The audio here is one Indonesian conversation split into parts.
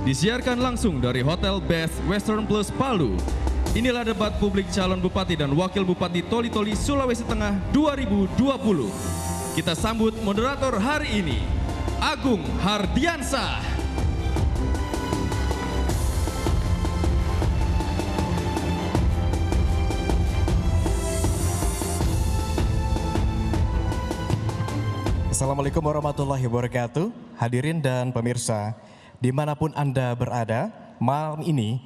Disiarkan langsung dari Hotel Best Western Plus Palu. Inilah debat publik calon Bupati dan Wakil Bupati Toli-Toli Sulawesi Tengah 2020. Kita sambut moderator hari ini, Agung Hardiansah. Assalamualaikum warahmatullahi wabarakatuh. Hadirin dan pemirsa, dimanapun Anda berada, malam ini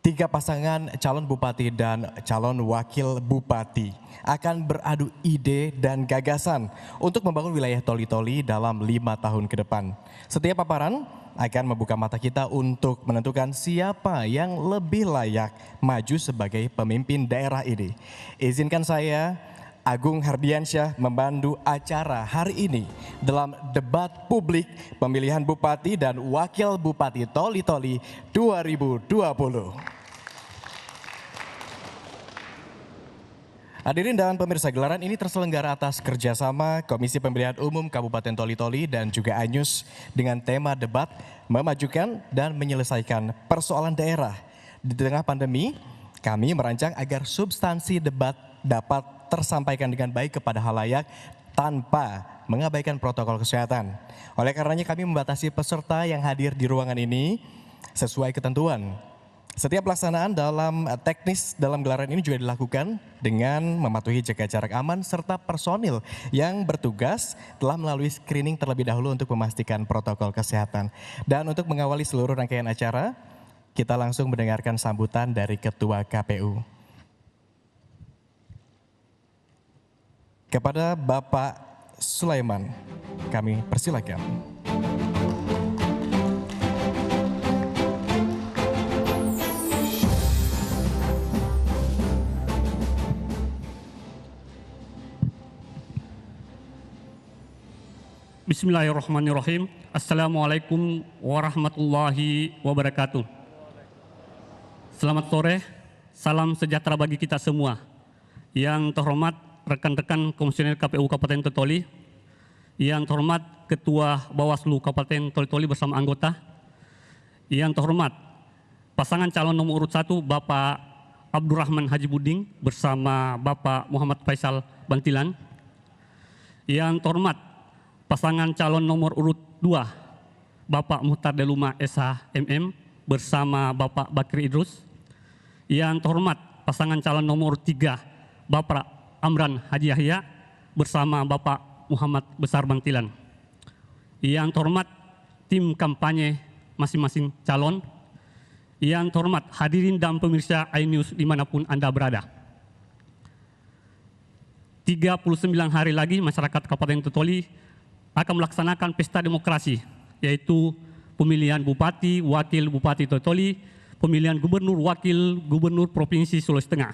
3 pasangan calon bupati dan calon wakil bupati akan beradu ide dan gagasan untuk membangun wilayah Toli-Toli dalam 5 tahun ke depan. Setiap paparan akan membuka mata kita untuk menentukan siapa yang lebih layak maju sebagai pemimpin daerah ini. Izinkan saya, Agung Hardiansyah, membantu acara hari ini dalam debat publik pemilihan Bupati dan Wakil Bupati Toli-Toli 2020. Hadirin dan pemirsa, gelaran ini terselenggara atas kerjasama Komisi Pemilihan Umum Kabupaten Toli-Toli dan juga Anyus dengan tema debat memajukan dan menyelesaikan persoalan daerah. Di tengah pandemi, kami merancang agar substansi debat dapat tersampaikan dengan baik kepada halayak tanpa mengabaikan protokol kesehatan. Oleh karenanya kami membatasi peserta yang hadir di ruangan ini sesuai ketentuan. Setiap pelaksanaan dalam teknis dalam gelaran ini juga dilakukan dengan mematuhi jaga jarak aman serta personil yang bertugas telah melalui screening terlebih dahulu untuk memastikan protokol kesehatan. Dan untuk mengawali seluruh rangkaian acara, kita langsung mendengarkan sambutan dari Ketua KPU. Kepada Bapak Sulaiman, kami persilakan. Bismillahirrahmanirrahim. Assalamualaikum warahmatullahi wabarakatuh. Selamat sore, salam sejahtera bagi kita semua. Yang terhormat rekan-rekan Komisioner KPU Kabupaten Toli-Toli, yang terhormat Ketua Bawaslu Kabupaten Toli-Toli bersama anggota, yang terhormat pasangan calon nomor urut 1 Bapak Abdurrahman Haji Buding bersama Bapak Muhammad Faisal Bantilan, yang terhormat pasangan calon nomor urut 2 Bapak Muhtar Deluma SH-MM bersama Bapak Bakri Idrus, yang terhormat pasangan calon nomor urut 3 Bapak Amran Haji Yahya bersama Bapak Muhammad Besar Bantilan, yang terhormat tim kampanye masing-masing calon, yang terhormat hadirin dan pemirsa iNews dimanapun Anda berada. 39 hari lagi masyarakat Kabupaten Toli akan melaksanakan pesta demokrasi, yaitu pemilihan Bupati, Wakil Bupati Toli-Toli, pemilihan Gubernur, Wakil Gubernur Provinsi Sulawesi Tengah.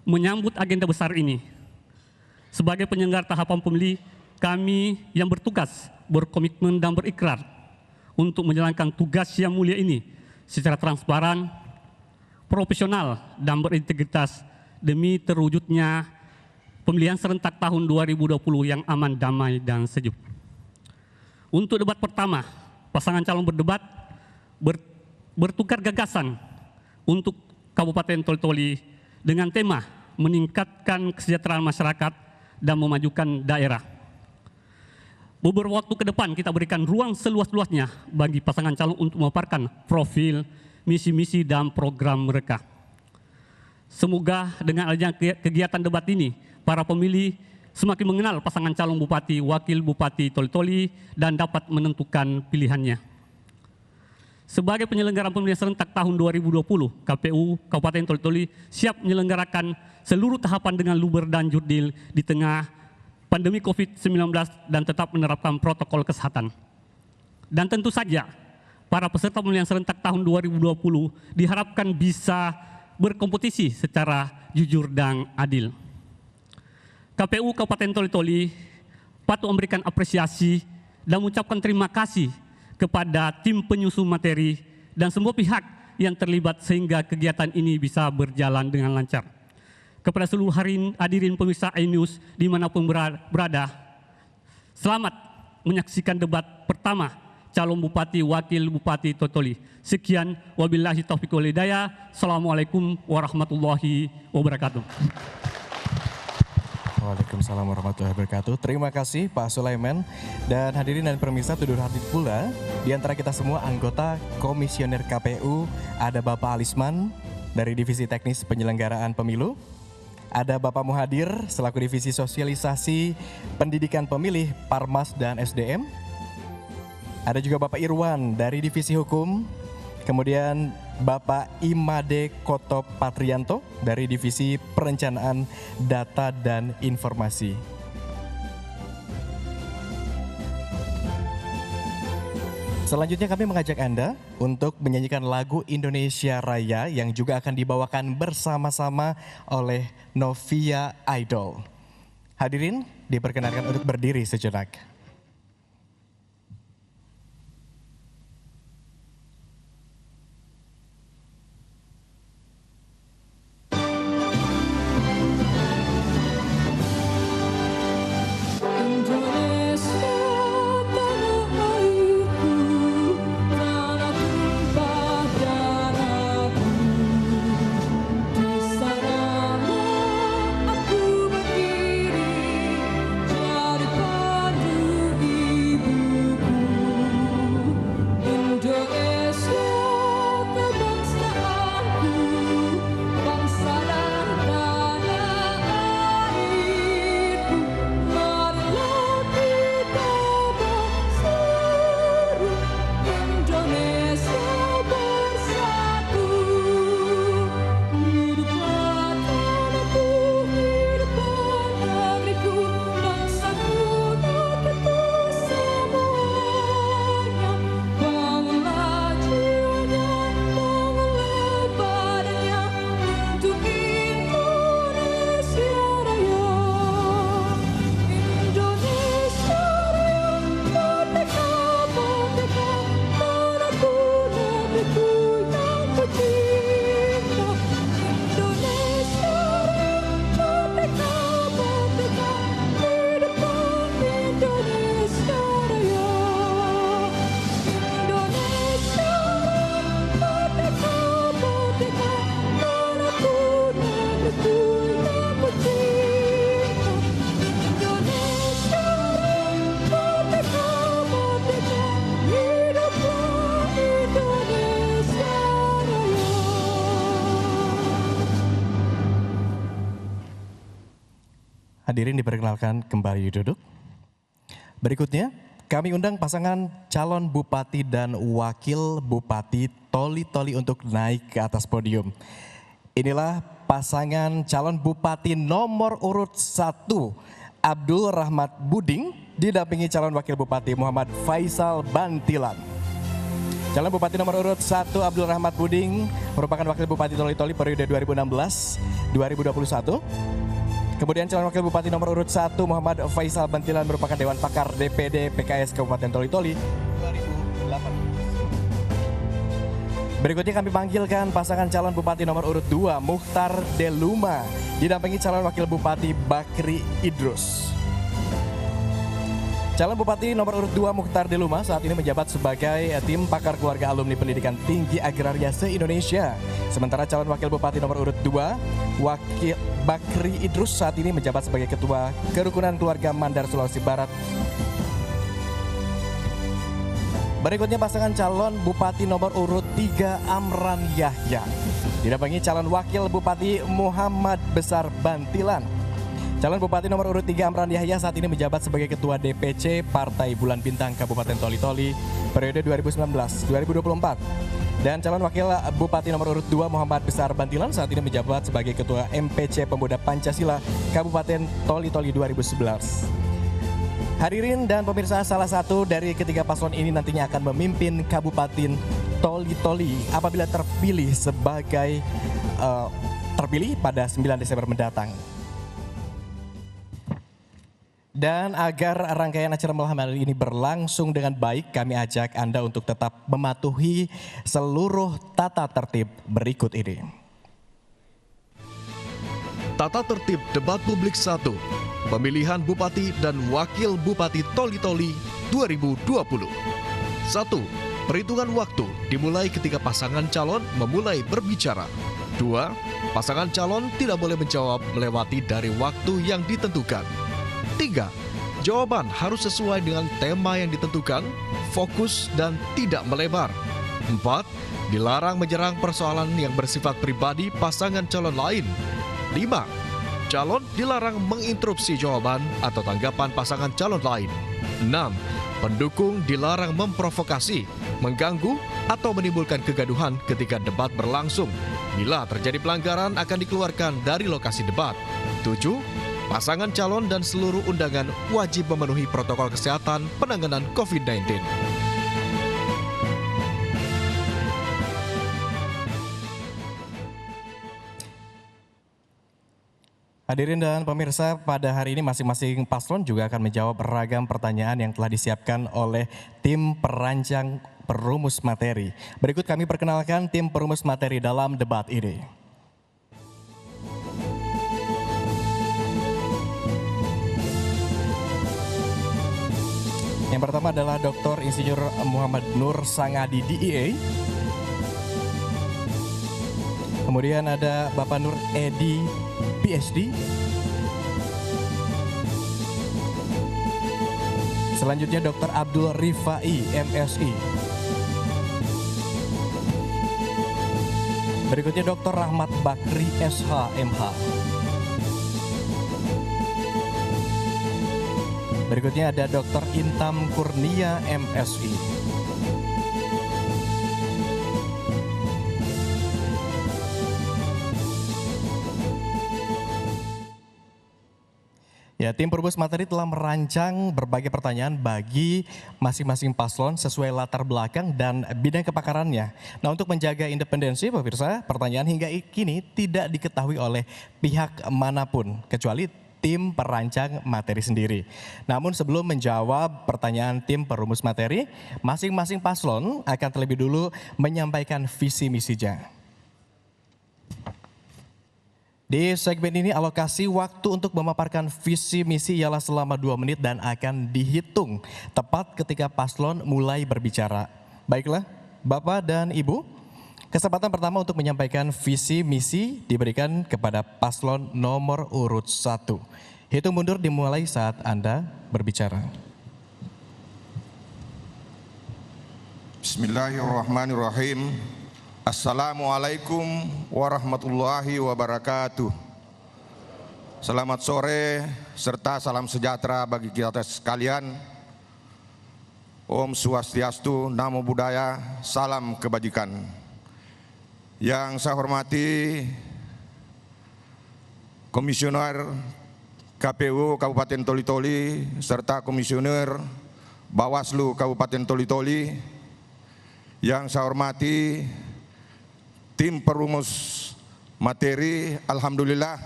Menyambut agenda besar ini, sebagai penyelenggara tahapan pemilu, kami yang bertugas, berkomitmen dan berikrar untuk menjalankan tugas yang mulia ini secara transparan, profesional, dan berintegritas demi terwujudnya pemilihan serentak tahun 2020 yang aman, damai, dan sejuk. Untuk debat pertama, pasangan calon berdebat bertukar gagasan untuk Kabupaten Toli-Toli dengan tema meningkatkan kesejahteraan masyarakat dan memajukan daerah. Beberapa waktu ke depan kita berikan ruang seluas-luasnya bagi pasangan calon untuk memaparkan profil, misi-misi, dan program mereka. Semoga dengan adanya kegiatan debat ini, para pemilih semakin mengenal pasangan calon Bupati, Wakil Bupati Toli-Toli dan dapat menentukan pilihannya. Sebagai penyelenggaraan pemilihan serentak tahun 2020, KPU Kabupaten Toli-Toli siap menyelenggarakan seluruh tahapan dengan luber dan jurdil di tengah pandemi COVID-19 dan tetap menerapkan protokol kesehatan. Dan tentu saja, para peserta pemilihan serentak tahun 2020 diharapkan bisa berkompetisi secara jujur dan adil. KPU Kabupaten Toli-Toli patut memberikan apresiasi dan mengucapkan terima kasih kepada tim penyusun materi dan semua pihak yang terlibat sehingga kegiatan ini bisa berjalan dengan lancar. Kepada seluruh hadirin pemirsa iNews dimanapun berada, selamat menyaksikan debat pertama calon bupati, wakil bupati Toli-Toli. Sekian, wabillahi taufiq wal hidayah. Assalamualaikum warahmatullahi wabarakatuh. Waalaikumsalam warahmatullahi wabarakatuh. Terima kasih Pak Sulaiman. Dan hadirin dan pemirsa, turut hadir pula di antara kita semua anggota Komisioner KPU, ada Bapak Alisman dari Divisi Teknis Penyelenggaraan Pemilu, ada Bapak Muhadir selaku Divisi Sosialisasi Pendidikan Pemilih Parmas dan SDM, ada juga Bapak Irwan dari Divisi Hukum, kemudian Bapak Imade Koto Patrianto dari Divisi Perencanaan Data dan Informasi. Selanjutnya kami mengajak Anda untuk menyanyikan lagu Indonesia Raya yang juga akan dibawakan bersama-sama oleh Novia Idol. Hadirin diperkenankan untuk berdiri sejenak. Hadirin diperkenalkan kembali duduk. Berikutnya kami undang pasangan calon bupati dan wakil bupati Toli-Toli untuk naik ke atas podium. Inilah pasangan calon bupati nomor urut 1 Abdul Rahmat Buding didampingi calon wakil bupati Muhammad Faisal Bantilan. Calon bupati nomor urut 1 Abdul Rahmat Buding merupakan wakil bupati Toli-Toli periode 2016-2021. Kemudian calon wakil bupati nomor urut 1 Muhammad Faisal Bantilan merupakan Dewan Pakar DPD PKS Kabupaten Toli-Toli 2008. Berikutnya kami panggilkan pasangan calon bupati nomor urut 2 Mukhtar Deluma didampingi calon wakil bupati Bakri Idrus. Calon bupati nomor urut 2 Mukhtar Deluma saat ini menjabat sebagai tim pakar keluarga alumni pendidikan tinggi agraria se-Indonesia. Sementara calon wakil bupati nomor urut 2 Wakil Bakri Idrus saat ini menjabat sebagai ketua kerukunan keluarga Mandar Sulawesi Barat. Berikutnya pasangan calon bupati nomor urut 3 Amran Yahya didampingi calon wakil bupati Muhammad Besar Bantilan. Calon bupati nomor urut 3 Amran Yahya saat ini menjabat sebagai ketua DPC Partai Bulan Bintang Kabupaten Toli-Toli periode 2019-2024. Dan calon wakil bupati nomor urut 2 Muhammad Besar Bantilan saat ini menjabat sebagai ketua MPC Pemuda Pancasila Kabupaten Toli-Toli 2011. Hadirin dan pemirsa, salah satu dari ketiga paslon ini nantinya akan memimpin Kabupaten Toli-Toli apabila terpilih pada 9 Desember mendatang. Dan agar rangkaian acara malam hari ini berlangsung dengan baik, kami ajak Anda untuk tetap mematuhi seluruh tata tertib berikut ini. Tata tertib debat publik 1, pemilihan bupati dan wakil bupati Toli-Toli 2020. 1. Perhitungan waktu dimulai ketika pasangan calon memulai berbicara. 2. Pasangan calon tidak boleh menjawab melewati dari waktu yang ditentukan. 3. Jawaban harus sesuai dengan tema yang ditentukan, fokus dan tidak melebar. 4. Dilarang menyerang persoalan yang bersifat pribadi pasangan calon lain. 5. Calon dilarang menginterupsi jawaban atau tanggapan pasangan calon lain. 6. Pendukung dilarang memprovokasi, mengganggu, atau menimbulkan kegaduhan ketika debat berlangsung. Bila terjadi pelanggaran akan dikeluarkan dari lokasi debat. 7. Pasangan calon dan seluruh undangan wajib memenuhi protokol kesehatan penanganan COVID-19. Hadirin dan pemirsa, pada hari ini masing-masing paslon juga akan menjawab beragam pertanyaan yang telah disiapkan oleh tim perancang perumus materi. Berikut kami perkenalkan tim perumus materi dalam debat ini. Yang pertama adalah Dr. Insinyur Muhammad Nur Sangadi DIA. Kemudian ada Bapak Nur Edi PhD. Selanjutnya Dr. Abdul Rifai MSI. Berikutnya Dr. Rahmat Bakri SH MH. Berikutnya ada Dr. Intam Kurnia MSI. Ya, tim perumus materi telah merancang berbagai pertanyaan bagi masing-masing paslon sesuai latar belakang dan bidang kepakarannya. Nah, untuk menjaga independensi, pemirsa, pertanyaan hingga kini tidak diketahui oleh pihak manapun, kecuali tim perancang materi sendiri. Namun sebelum menjawab pertanyaan tim perumus materi, masing-masing paslon akan terlebih dulu menyampaikan visi misinya. Di segmen ini alokasi waktu untuk memaparkan visi misi ialah selama 2 menit dan akan dihitung tepat ketika paslon mulai berbicara. Baiklah, Bapak dan Ibu, kesempatan pertama untuk menyampaikan visi misi diberikan kepada paslon nomor urut 1. Hitung mundur dimulai saat Anda berbicara. Bismillahirrahmanirrahim. Assalamualaikum warahmatullahi wabarakatuh. Selamat sore serta salam sejahtera bagi kita sekalian. Om Swastiastu, Namo Buddhaya, salam kebajikan. Yang saya hormati Komisioner KPU Kabupaten Toli-Toli serta Komisioner Bawaslu Kabupaten Toli-Toli. Yang saya hormati tim perumus materi, alhamdulillah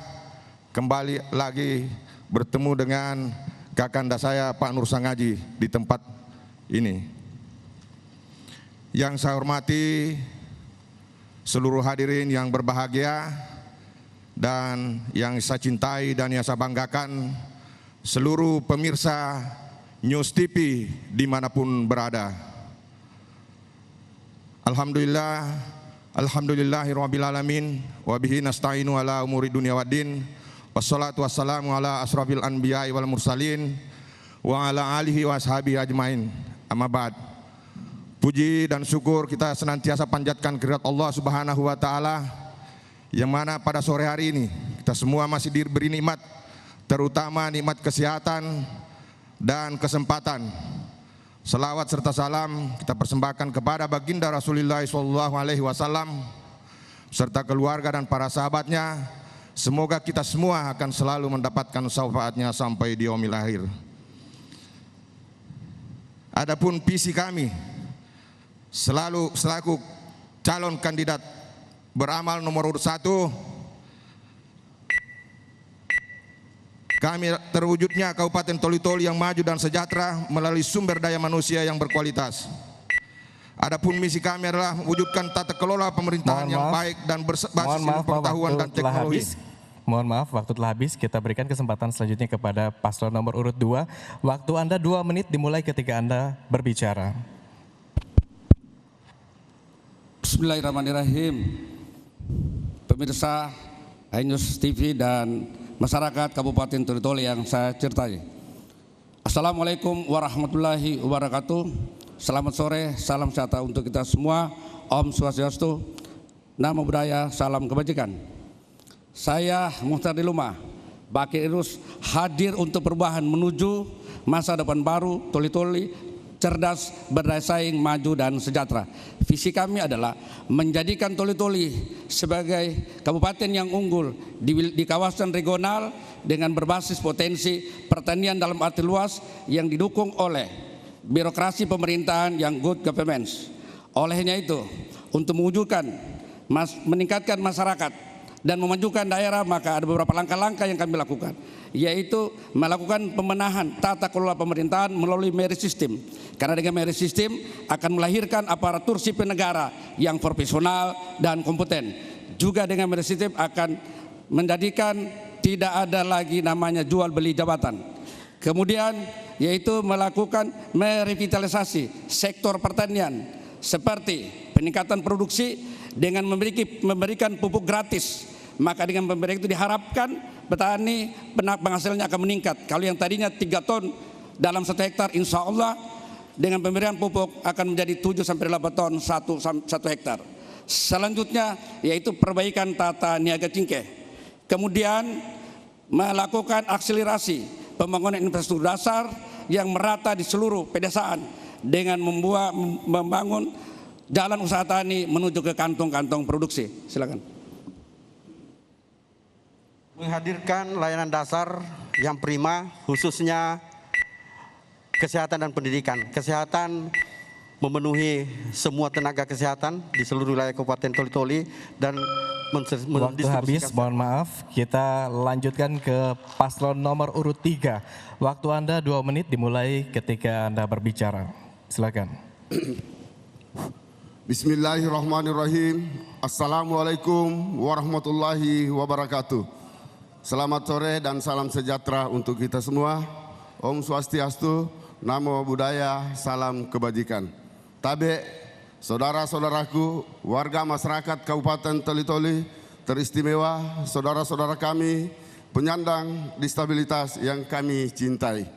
kembali lagi bertemu dengan kakanda saya Pak Nur Sangadi di tempat ini. Yang saya hormati seluruh hadirin yang berbahagia dan yang saya cintai dan yang saya banggakan, seluruh pemirsa News TV dimanapun berada. Alhamdulillah, alhamdulillahirabbil alamin wa bihi nasta'inu ala umuri dunya waddin. Wassalatu wassalamu ala asrafil anbiya'i wal mursalin wa ala alihi wa ashabihi ajmain. Amma ba'd. Puji dan syukur kita senantiasa panjatkan kehadirat Allah Subhanahu wa taala, yang mana pada sore hari ini kita semua masih diberi nikmat, terutama nikmat kesehatan dan kesempatan. Selawat serta salam kita persembahkan kepada baginda Rasulullah SAW serta keluarga dan para sahabatnya. Semoga kita semua akan selalu mendapatkan syafaatnya sampai di yaumil akhir. Adapun visi kami selaku calon kandidat beramal nomor urut 1, kami terwujudnya Kabupaten Toli-Toli yang maju dan sejahtera melalui sumber daya manusia yang berkualitas. Adapun misi kami adalah mewujudkan tata kelola pemerintahan yang baik dan berbasis ilmu pengetahuan dan teknologi. Mohon maaf, waktu telah habis. Kita berikan kesempatan selanjutnya kepada paslon nomor urut 2. Waktu Anda 2 menit dimulai ketika Anda berbicara. Bismillahirrahmanirrahim. Pemirsa iNews TV dan masyarakat Kabupaten Toli-Toli yang saya cintai. Assalamualaikum warahmatullahi wabarakatuh. Selamat sore, salam sejahtera untuk kita semua. Om Swastiastu, Namo Buddhaya, salam kebajikan. Saya Muhtar Diluma, Bakir Irus, hadir untuk perubahan menuju masa depan baru Toli-Toli, cerdas, berdaya saing, maju dan sejahtera. Visi kami adalah menjadikan Toli-Toli sebagai kabupaten yang unggul di kawasan regional dengan berbasis potensi pertanian dalam arti luas yang didukung oleh birokrasi pemerintahan yang good governance. Olehnya itu, untuk mewujudkan meningkatkan masyarakat dan memajukan daerah, maka ada beberapa langkah-langkah yang kami lakukan, yaitu melakukan pembenahan tata kelola pemerintahan melalui merit system. Karena dengan merit system akan melahirkan aparatur sipil negara yang profesional dan kompeten. Juga dengan merit system akan menjadikan tidak ada lagi namanya jual beli jabatan. Kemudian yaitu melakukan merevitalisasi sektor pertanian seperti peningkatan produksi dengan memberikan pupuk gratis. Maka dengan pemberian itu diharapkan petani penghasilannya akan meningkat. Kalau yang tadinya 3 ton dalam 1 hektar, insya Allah dengan pemberian pupuk akan menjadi 7-8 ton 1 hektar. Selanjutnya yaitu perbaikan tata niaga cingkeh. Kemudian melakukan akselerasi pembangunan infrastruktur dasar yang merata di seluruh pedesaan dengan membangun jalan usaha tani menuju ke kantong-kantong produksi. Silakan. Menghadirkan layanan dasar yang prima, khususnya kesehatan dan pendidikan. Kesehatan memenuhi semua tenaga kesehatan di seluruh wilayah Kabupaten Toli-Toli dan waktu habis, mohon maaf. Kita lanjutkan ke paslon nomor urut 3. Waktu Anda 2 menit dimulai ketika Anda berbicara. Silakan. Bismillahirrahmanirrahim. Assalamualaikum warahmatullahi wabarakatuh. Selamat sore dan salam sejahtera untuk kita semua. Om Swastiastu, Namo Buddhaya, salam kebajikan. Tabe, saudara-saudaraku, warga masyarakat Kabupaten Toli-Toli, teristimewa saudara-saudara kami, penyandang disabilitas yang kami cintai.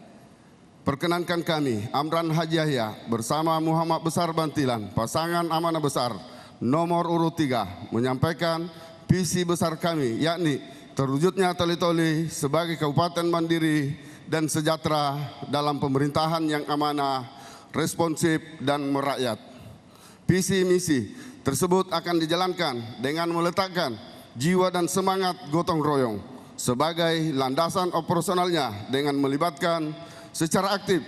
Perkenankan kami, Amran Haji Yahya bersama Muhammad Besar Bantilan, pasangan amanah besar nomor urut 3, menyampaikan visi besar kami, yakni terwujudnya Toli-Toli sebagai kabupaten mandiri dan sejahtera dalam pemerintahan yang amanah, responsif dan merakyat. Visi misi tersebut akan dijalankan dengan meletakkan jiwa dan semangat gotong royong sebagai landasan operasionalnya dengan melibatkan secara aktif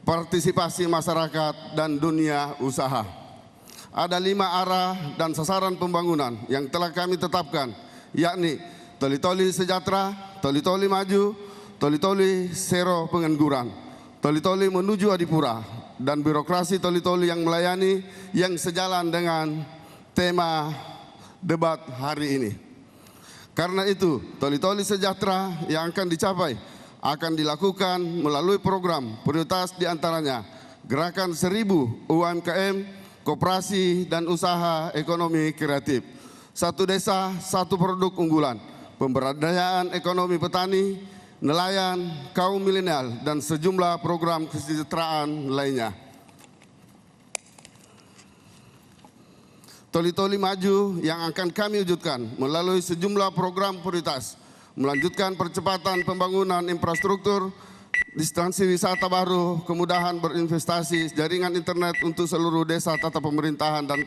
partisipasi masyarakat dan dunia usaha. Ada 5 arah dan sasaran pembangunan yang telah kami tetapkan, yakni Toli-Toli sejahtera, Toli-Toli maju, Toli-Toli zero pengangguran, Toli-Toli menuju Adipura, dan birokrasi Toli-Toli yang melayani yang sejalan dengan tema debat hari ini. Karena itu, Toli-Toli sejahtera yang akan dicapai akan dilakukan melalui program prioritas diantaranya Gerakan 1000 UMKM, Koperasi dan Usaha Ekonomi Kreatif, 1 desa, 1 produk unggulan, pemberdayaan ekonomi petani, nelayan, kaum milenial, dan sejumlah program kesejahteraan lainnya. Toli-Toli maju yang akan kami wujudkan melalui sejumlah program prioritas, melanjutkan percepatan pembangunan infrastruktur, distansi wisata baru, kemudahan berinvestasi, jaringan internet untuk seluruh desa tata pemerintahan, dan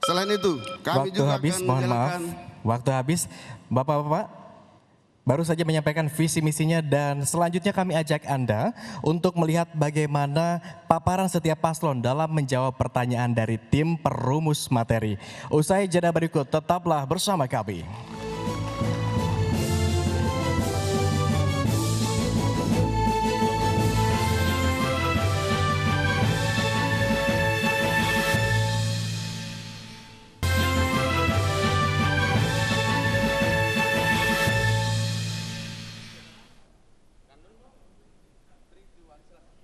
selain itu kami waktu juga habis, akan mohon menjalankan maaf. Waktu habis, Bapak-bapak baru saja menyampaikan visi misinya dan selanjutnya kami ajak Anda untuk melihat bagaimana paparan setiap paslon dalam menjawab pertanyaan dari tim perumus materi. Usai jeda berikut, tetaplah bersama kami.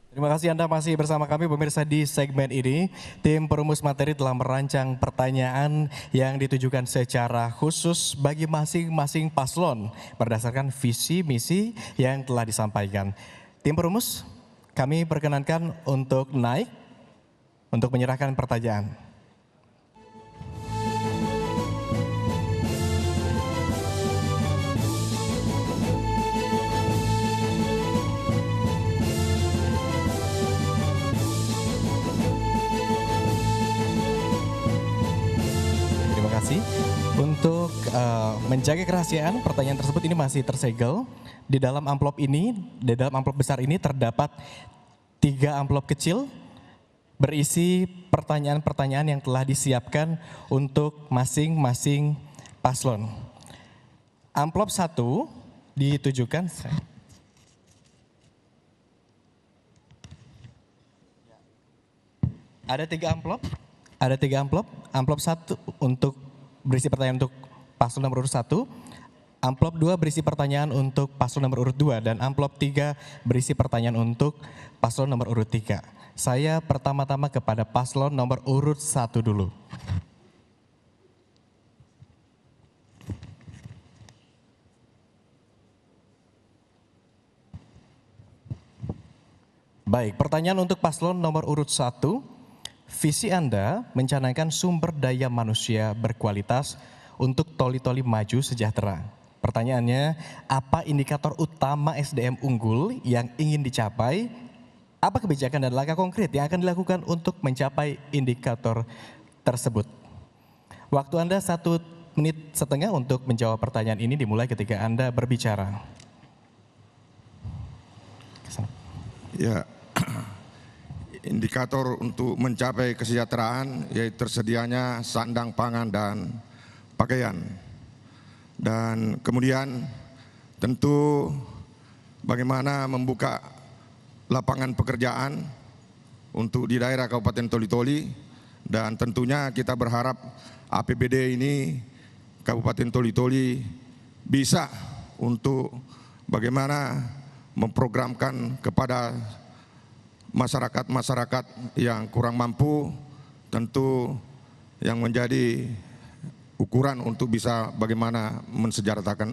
Terima kasih Anda masih bersama kami pemirsa di segmen ini. Tim perumus materi telah merancang pertanyaan yang ditujukan secara khusus bagi masing-masing paslon berdasarkan visi misi yang telah disampaikan. Tim perumus, kami perkenankan untuk naik untuk menyerahkan pertanyaan. Untuk menjaga kerahasiaan, pertanyaan tersebut ini masih tersegel. Di dalam amplop ini, di dalam amplop besar ini terdapat 3 amplop kecil berisi pertanyaan-pertanyaan yang telah disiapkan untuk masing-masing paslon. Amplop 1 ditujukan ada 3 amplop. Ada 3 amplop. Amplop 1 untuk berisi pertanyaan untuk paslon nomor urut 1, amplop 2 berisi pertanyaan untuk paslon nomor urut 2, dan amplop 3 berisi pertanyaan untuk paslon nomor urut 3. Saya pertama-tama kepada paslon nomor urut 1 dulu. Baik, pertanyaan untuk paslon nomor urut 1. Visi Anda mencanangkan sumber daya manusia berkualitas untuk toli-toli maju sejahtera. Pertanyaannya, apa indikator utama SDM unggul yang ingin dicapai? Apa kebijakan dan langkah konkret yang akan dilakukan untuk mencapai indikator tersebut? Waktu Anda 1,5 menit untuk menjawab pertanyaan ini dimulai ketika Anda berbicara. Ya. Indikator untuk mencapai kesejahteraan yaitu tersedianya sandang pangan dan pakaian. Dan kemudian tentu bagaimana membuka lapangan pekerjaan untuk di daerah Kabupaten Toli-Toli, dan tentunya kita berharap APBD ini Kabupaten Toli-Toli bisa untuk bagaimana memprogramkan kepada masyarakat-masyarakat yang kurang mampu, tentu yang menjadi ukuran untuk bisa bagaimana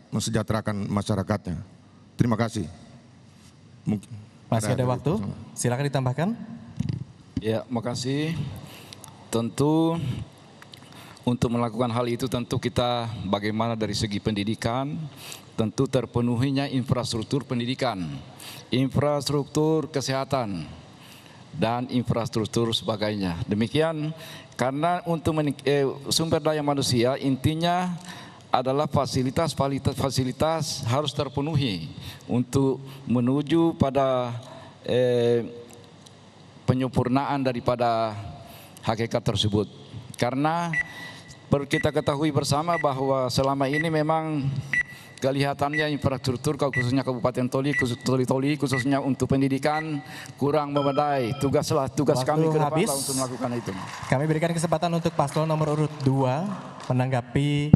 mensejahterakan masyarakatnya. Terima kasih. Masih ada waktu, silakan ditambahkan. Ya, makasih. Tentu untuk melakukan hal itu tentu kita bagaimana dari segi pendidikan, tentu terpenuhinya infrastruktur pendidikan, infrastruktur kesehatan, dan infrastruktur sebagainya. Demikian karena untuk sumber daya manusia intinya adalah fasilitas harus terpenuhi untuk menuju pada penyempurnaan daripada hakikat tersebut. Karena kita ketahui bersama bahwa selama ini memang kelihatannya infrastruktur khususnya Kabupaten Toli, khususnya untuk pendidikan kurang memadai. Tugas kami ke depan untuk melakukan itu. Kami berikan kesempatan untuk paslon nomor urut 2 menanggapi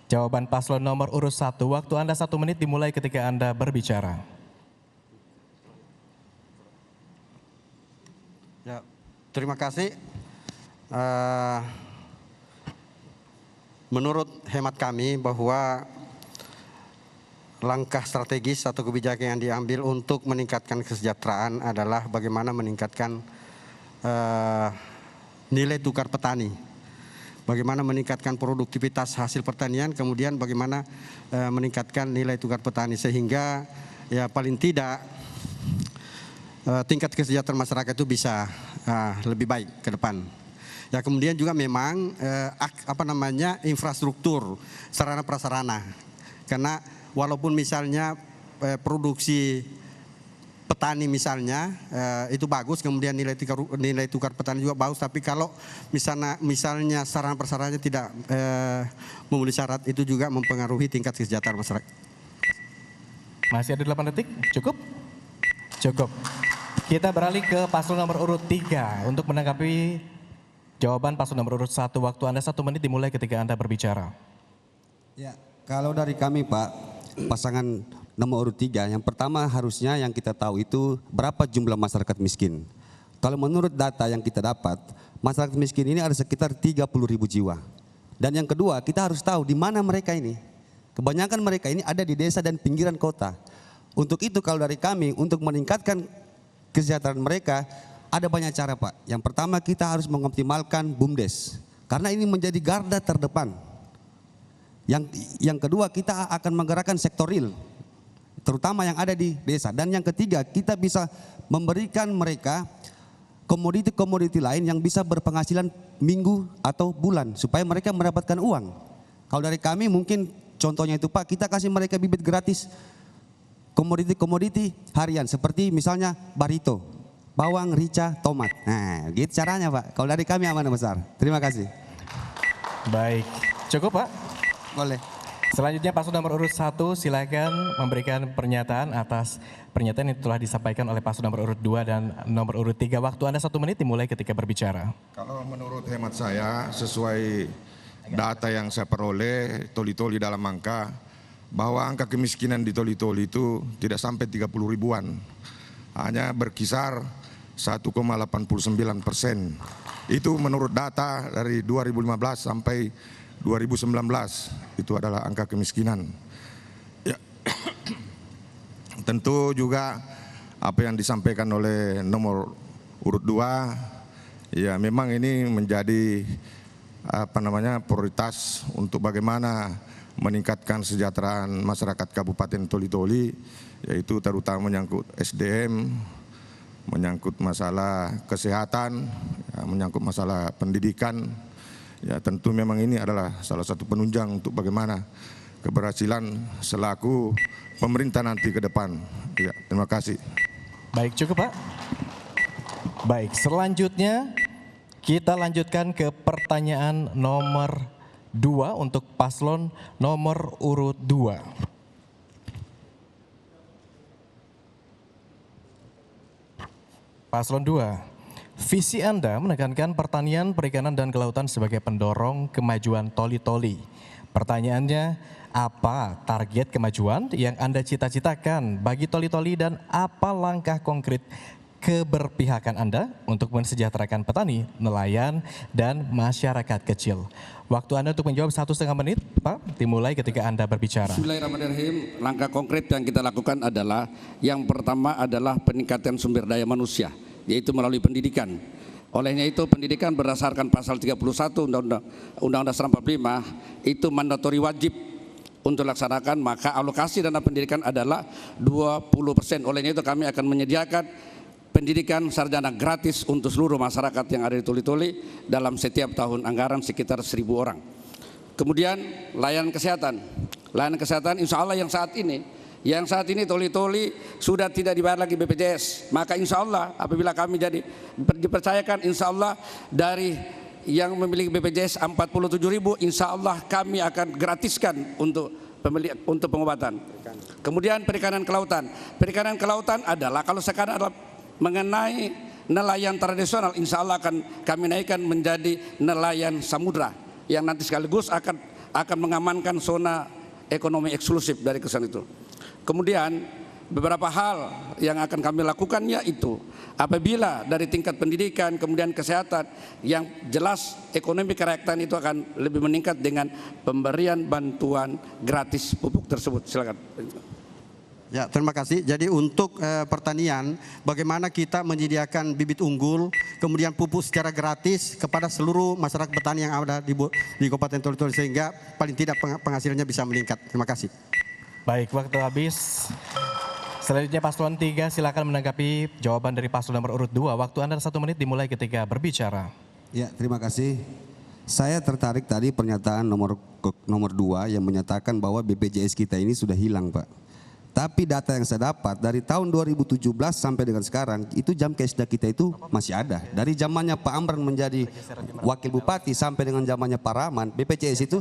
jawaban paslon nomor urut 1. Waktu Anda 1 menit dimulai ketika Anda berbicara. Ya, terima kasih. Menurut hemat kami bahwa langkah strategis atau kebijakan yang diambil untuk meningkatkan kesejahteraan adalah bagaimana meningkatkan nilai tukar petani, bagaimana meningkatkan produktivitas hasil pertanian, kemudian bagaimana meningkatkan nilai tukar petani sehingga ya paling tidak tingkat kesejahteraan masyarakat itu bisa lebih baik ke depan. Ya, kemudian juga memang infrastruktur sarana prasarana, karena walaupun misalnya produksi petani misalnya itu bagus, kemudian nilai tukar petani juga bagus, tapi kalau misalnya sarana prasarananya tidak memenuhi syarat, itu juga mempengaruhi tingkat kesejahteraan masyarakat. Masih ada 8 detik, cukup? Cukup. Kita beralih ke paslon nomor urut 3 untuk menanggapi jawaban paslon nomor urut 1. Waktu Anda 1 menit dimulai ketika Anda berbicara. Ya, kalau dari kami Pak, pasangan nomor urut 3, yang pertama harusnya yang kita tahu itu berapa jumlah masyarakat miskin. Kalau menurut data yang kita dapat, masyarakat miskin ini ada sekitar 30.000 jiwa. Dan yang kedua, kita harus tahu di mana mereka ini. Kebanyakan mereka ini ada di desa dan pinggiran kota. Untuk itu kalau dari kami, untuk meningkatkan kesejahteraan mereka, ada banyak cara Pak. Yang pertama kita harus mengoptimalkan BUMDes. Karena ini menjadi garda terdepan. Yang kedua kita akan menggerakkan sektor real, terutama yang ada di desa. Dan yang ketiga kita bisa memberikan mereka komoditi-komoditi lain yang bisa berpenghasilan minggu atau bulan supaya mereka mendapatkan uang. Kalau dari kami mungkin contohnya itu Pak, kita kasih mereka bibit gratis komoditi-komoditi harian seperti misalnya barito, bawang, rica, tomat. Nah gitu caranya Pak. Kalau dari kami amanah besar. Terima kasih. Baik, cukup Pak? Boleh. Selanjutnya paslon nomor urut 1 silakan memberikan pernyataan atas pernyataan yang telah disampaikan oleh paslon nomor urut 2 dan nomor urut 3. Waktu Anda 1 menit dimulai ketika berbicara. Kalau menurut hemat saya, sesuai data yang saya peroleh, Toli-Toli dalam angka, bahwa angka kemiskinan di Toli-Toli itu tidak sampai 30 ribuan. Hanya berkisar 1,89%. Itu menurut data dari 2015 sampai 2019, itu adalah angka kemiskinan. Ya. Tentu juga apa yang disampaikan oleh nomor urut 2, ya memang ini menjadi prioritas untuk bagaimana meningkatkan kesejahteraan masyarakat Kabupaten Toli-Toli, yaitu terutama menyangkut SDM, menyangkut masalah kesehatan, ya, menyangkut masalah pendidikan. Ya tentu memang ini adalah salah satu penunjang untuk bagaimana keberhasilan selaku pemerintah nanti ke depan. Ya, terima kasih. Baik, cukup Pak. Baik, selanjutnya kita lanjutkan ke pertanyaan nomor 2 untuk paslon nomor urut 2. Paslon 2. Visi Anda menekankan pertanian, perikanan, dan kelautan sebagai pendorong kemajuan Toli-Toli. Pertanyaannya, apa target kemajuan yang Anda cita-citakan bagi Toli-Toli dan apa langkah konkret keberpihakan Anda untuk mensejahterakan petani, nelayan, dan masyarakat kecil? Waktu Anda untuk menjawab 1,5 menit, Pak, dimulai ketika Anda berbicara. Bismillahirrahmanirrahim. Langkah konkret yang kita lakukan adalah, yang pertama adalah peningkatan sumber daya manusia, yaitu melalui pendidikan. Olehnya itu pendidikan berdasarkan pasal 31 Undang-Undang Dasar 45 itu mandatori wajib untuk dilaksanakan, maka alokasi dana pendidikan adalah 20%. Olehnya itu kami akan menyediakan pendidikan sarjana gratis untuk seluruh masyarakat yang ada di Toli-Toli dalam setiap tahun anggaran sekitar 1.000 orang. Kemudian layanan kesehatan. Layanan kesehatan insya Allah yang saat ini Toli-Toli sudah tidak dibayar lagi BPJS. Maka insya Allah apabila kami dipercayakan, insya Allah dari yang memiliki BPJS 47.000, insya Allah kami akan gratiskan untuk pengobatan. Kemudian perikanan kelautan. Perikanan kelautan adalah, kalau sekarang adalah mengenai nelayan tradisional, insya Allah akan kami naikkan menjadi nelayan samudra yang nanti sekaligus akan mengamankan zona ekonomi eksklusif dari kesan itu. Kemudian beberapa hal yang akan kami lakukan, yaitu apabila dari tingkat pendidikan kemudian kesehatan yang jelas ekonomi kerakyatan itu akan lebih meningkat dengan pemberian bantuan gratis pupuk tersebut. Silakan. Ya, terima kasih. Jadi untuk pertanian, bagaimana kita menyediakan bibit unggul, kemudian pupuk secara gratis kepada seluruh masyarakat petani yang ada di Kabupaten Toli-Toli, sehingga paling tidak penghasilannya bisa meningkat. Terima kasih. Baik, waktu habis. Selanjutnya paslon 3 silakan menanggapi jawaban dari paslon nomor urut 2. Waktu Anda 1 menit dimulai ketika berbicara. Ya, terima kasih. Saya tertarik tadi pernyataan nomor 2 yang menyatakan bahwa BPJS kita ini sudah hilang, Pak. Tapi data yang saya dapat dari tahun 2017 sampai dengan sekarang itu jam kesda kita itu masih ada. Dari zamannya Pak Amran menjadi wakil bupati sampai dengan zamannya Pak Rahman, BPJS itu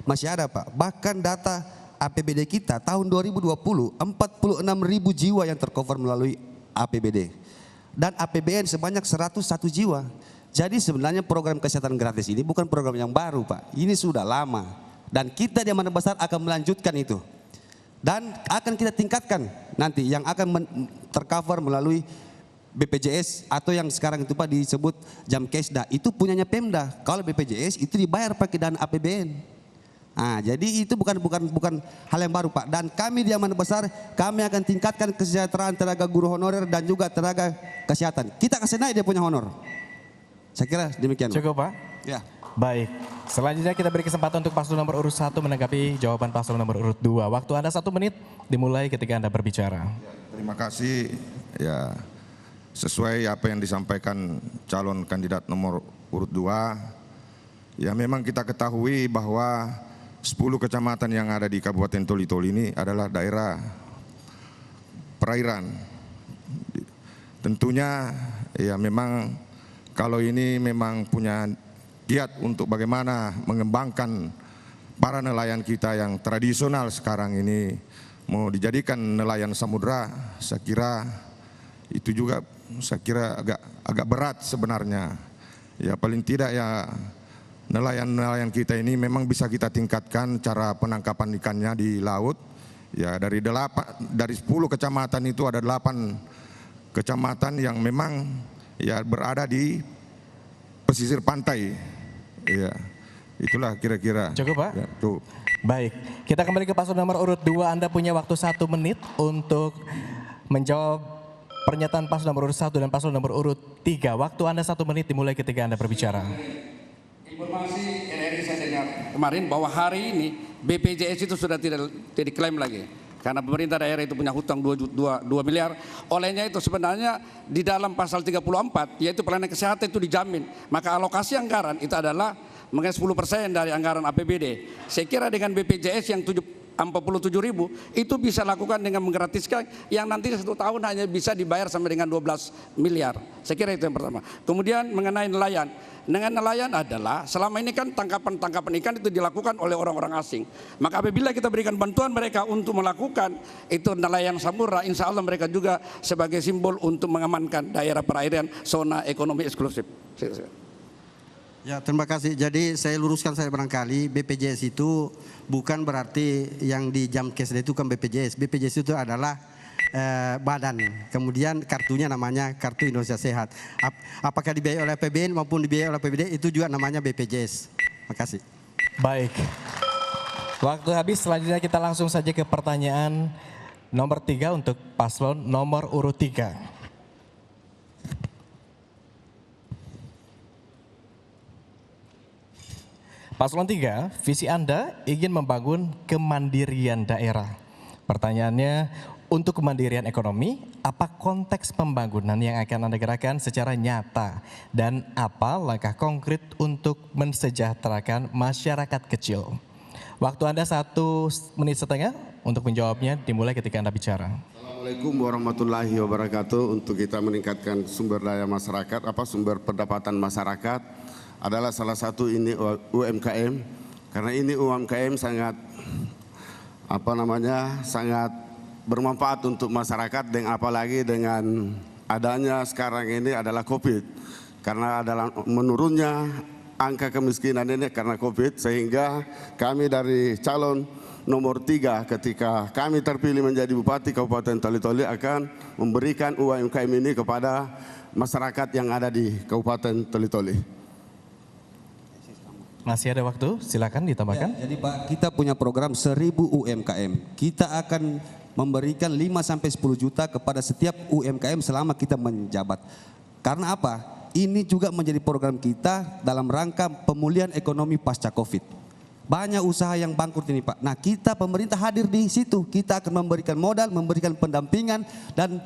masih ada, Pak. Bahkan data APBD kita tahun 2020 46.000 jiwa yang tercover melalui APBD dan APBN sebanyak 101 jiwa. Jadi sebenarnya program kesehatan gratis ini bukan program yang baru, Pak. Ini sudah lama dan kita di Amanah Besar akan melanjutkan itu. Dan akan kita tingkatkan nanti yang akan tercover melalui BPJS atau yang sekarang itu Pak disebut Jamkesda, itu punyanya Pemda. Kalau BPJS itu dibayar pakai dana APBN. Nah, jadi itu bukan hal yang baru Pak. Dan kami di Amanat Besar, kami akan tingkatkan kesejahteraan tenaga guru honorer dan juga tenaga kesehatan. Kita kasih naik dia punya honor. Saya kira demikian. Cukup Pak? Ya. Baik, selanjutnya kita beri kesempatan untuk paslon nomor urut 1 menanggapi jawaban paslon nomor urut 2. Waktu Anda 1 menit dimulai ketika Anda berbicara. Terima kasih. Ya, sesuai apa yang disampaikan calon kandidat nomor urut 2, ya memang kita ketahui bahwa 10 kecamatan yang ada di Kabupaten Toli-Toli ini adalah daerah perairan. Tentunya ya memang kalau ini memang punya giat untuk bagaimana mengembangkan para nelayan kita yang tradisional sekarang ini mau dijadikan nelayan samudra, saya kira itu juga agak berat sebenarnya. Ya paling tidak ya nelayan-nelayan kita ini memang bisa kita tingkatkan cara penangkapan ikannya di laut. Ya dari 10 kecamatan itu ada 8 kecamatan yang memang ya berada di pesisir pantai. Ya, itulah kira-kira. Cukup Pak? Ya, cukup. Baik, kita kembali ke paslon nomor urut 2. Anda punya waktu 1 menit untuk menjawab pernyataan paslon nomor urut 1 dan paslon nomor urut 3. Waktu Anda 1 menit dimulai ketika Anda berbicara. Informasi NRI saya dengar kemarin bahwa hari ini BPJS itu sudah tidak diklaim lagi. Karena pemerintah daerah itu punya hutang 2 miliar. Olehnya itu sebenarnya di dalam pasal 34 yaitu pelayanan kesehatan itu dijamin. Maka alokasi anggaran itu adalah mengenai 10% dari anggaran APBD. Saya kira dengan BPJS yang 47.000 itu bisa lakukan dengan menggratiskan yang nanti 1 tahun hanya bisa dibayar sampai dengan 12 miliar. Saya kira itu yang pertama. Kemudian mengenai nelayan. Dengan nelayan adalah selama ini kan tangkapan ikan itu dilakukan oleh orang-orang asing. Maka apabila kita berikan bantuan mereka untuk melakukan itu nelayan samudra, insya Allah mereka juga sebagai simbol untuk mengamankan daerah perairan zona ekonomi eksklusif. Ya, terima kasih. Jadi saya luruskan saya barangkali BPJS itu bukan berarti yang di Jamkesda itu kan BPJS. BPJS itu adalah badan. Kemudian kartunya namanya Kartu Indonesia Sehat. Apakah dibiayai oleh APBN maupun dibiayai oleh APBD itu juga namanya BPJS. Terima kasih. Baik. Waktu habis, selanjutnya kita langsung saja ke pertanyaan nomor 3 untuk paslon nomor urut 3. Paslon 3, visi Anda ingin membangun kemandirian daerah. Pertanyaannya, untuk kemandirian ekonomi, apa konteks pembangunan yang akan Anda gerakan secara nyata? Dan apa langkah konkret untuk mensejahterakan masyarakat kecil? Waktu Anda 1,5 menit untuk menjawabnya dimulai ketika Anda bicara. Assalamualaikum warahmatullahi wabarakatuh. Untuk kita meningkatkan sumber daya masyarakat, sumber pendapatan masyarakat, adalah salah satu ini UMKM, karena ini UMKM sangat sangat bermanfaat untuk masyarakat, dan apalagi dengan adanya sekarang ini adalah COVID, karena adalah menurunnya angka kemiskinan ini karena COVID, sehingga kami dari calon nomor 3 ketika kami terpilih menjadi Bupati Kabupaten Toli-Toli akan memberikan UMKM ini kepada masyarakat yang ada di Kabupaten Toli-Toli. Masih ada waktu, silakan ditambahkan. Ya, jadi Pak, kita punya program 1000 UMKM. Kita akan memberikan 5-10 juta kepada setiap UMKM selama kita menjabat. Karena apa? Ini juga menjadi program kita dalam rangka pemulihan ekonomi pasca COVID. Banyak usaha yang bangkrut ini Pak. Nah, kita pemerintah hadir di situ. Kita akan memberikan modal, memberikan pendampingan dan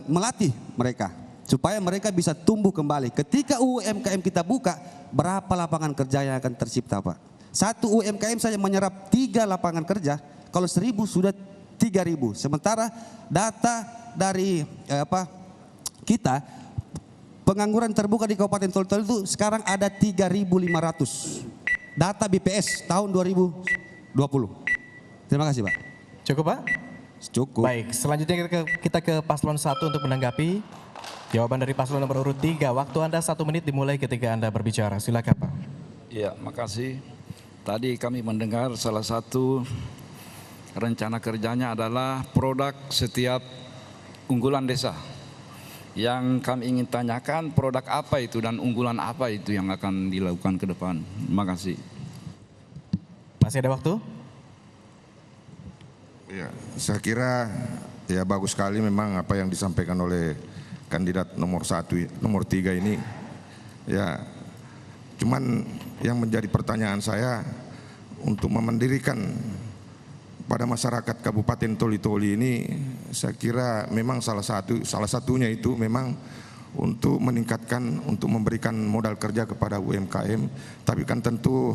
melatih mereka supaya mereka bisa tumbuh kembali. Ketika UMKM kita buka, berapa lapangan kerja yang akan tercipta Pak? Satu UMKM saja menyerap 3 lapangan kerja, kalau 1000 sudah 3000. Sementara data dari kita, pengangguran terbuka di Kabupaten Toli-Toli itu sekarang ada 3.500. Data BPS tahun 2020. Terima kasih Pak. Cukup Pak? Cukup. Baik, selanjutnya kita ke paslon 1 untuk menanggapi jawaban dari paslon nomor urut 3. Waktu Anda 1 menit dimulai ketika Anda berbicara. Silakan Pak. Ya, makasih. Tadi kami mendengar salah satu rencana kerjanya adalah produk setiap unggulan desa. Yang kami ingin tanyakan produk apa itu dan unggulan apa itu yang akan dilakukan ke depan. Terima kasih. Masih ada waktu? Ya, saya kira ya bagus sekali memang apa yang disampaikan oleh kandidat nomor 3 ini. Ya, cuman yang menjadi pertanyaan saya untuk memendirikan pada masyarakat Kabupaten Toli-Toli ini, saya kira memang salah satunya itu memang untuk meningkatkan, untuk memberikan modal kerja kepada UMKM. Tapi kan tentu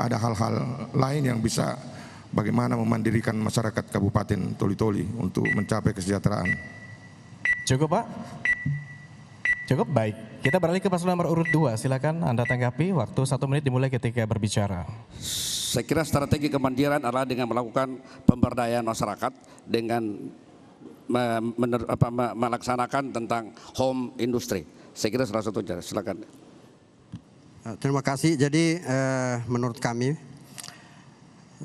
ada hal-hal lain yang bisa bagaimana memandirikan masyarakat Kabupaten Toli-Toli untuk mencapai kesejahteraan. Cukup Pak? Cukup, baik. Kita beralih ke paslon nomor urut 2. Silakan Anda tanggapi. Waktu 1 menit dimulai ketika berbicara. Saya kira strategi kemandirian adalah dengan melakukan pemberdayaan masyarakat dengan melaksanakan tentang home industry. Saya kira salah satu cara. Silakan. Terima kasih. Jadi menurut kami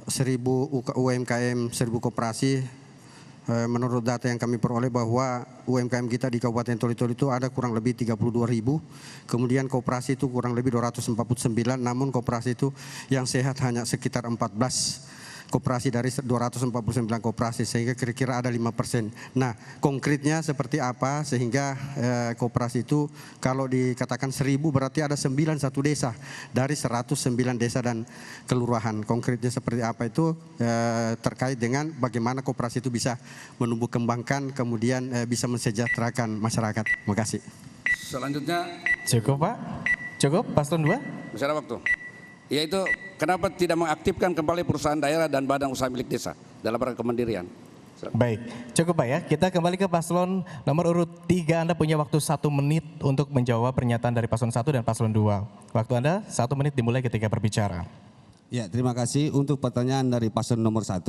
1000 UMKM, 1000 koperasi, menurut data yang kami peroleh bahwa UMKM kita di Kabupaten Toli-Toli itu ada kurang lebih 32.000, kemudian koperasi itu kurang lebih 249, namun koperasi itu yang sehat hanya sekitar 14 koperasi dari 249 koperasi, sehingga kira-kira ada 5%. Nah, konkretnya seperti apa sehingga koperasi itu kalau dikatakan 1000 berarti ada 91 desa dari 109 desa dan kelurahan. Konkretnya seperti apa itu terkait dengan bagaimana koperasi itu bisa menumbuh kembangkan, kemudian bisa mensejahterakan masyarakat. Terima kasih. Selanjutnya. Cukup Pak? Cukup, paslon 2? Masih ada waktu. Yaitu kenapa tidak mengaktifkan kembali perusahaan daerah dan badan usaha milik desa dalam rangka kemandirian. Baik, cukup Pak ya. Kita kembali ke paslon nomor urut 3. Anda punya waktu 1 menit untuk menjawab pernyataan dari paslon 1 dan paslon 2. Waktu Anda 1 menit dimulai ketika berbicara. Ya, terima kasih untuk pertanyaan dari paslon nomor 1.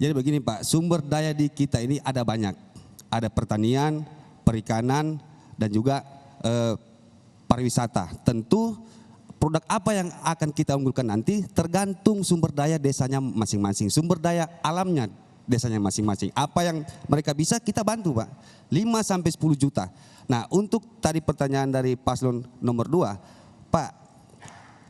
Jadi begini Pak, sumber daya di kita ini ada banyak. Ada pertanian, perikanan, dan juga pariwisata. Tentu produk apa yang akan kita unggulkan nanti tergantung sumber daya desanya masing-masing, sumber daya alamnya desanya masing-masing. Apa yang mereka bisa kita bantu Pak, 5-10 juta. Nah untuk tadi pertanyaan dari paslon nomor 2, Pak,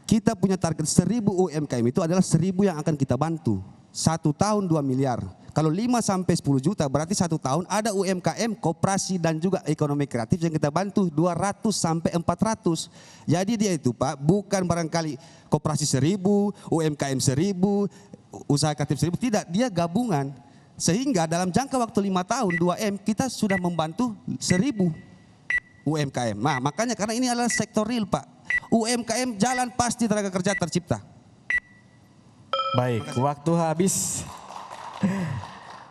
kita punya target 1000 UMKM itu adalah 1000 yang akan kita bantu. 1 tahun 2 miliar. Kalau 5-10 juta berarti 1 tahun ada UMKM, koperasi dan juga ekonomi kreatif yang kita bantu 200-400. Jadi dia itu Pak bukan barangkali koperasi 1000, UMKM 1000, usaha kreatif 1000, tidak, dia gabungan. Sehingga dalam jangka waktu 5 tahun 2M kita sudah membantu 1000 UMKM. Nah makanya karena ini adalah sektor real Pak. UMKM jalan pasti tenaga kerja tercipta. Baik, waktu habis.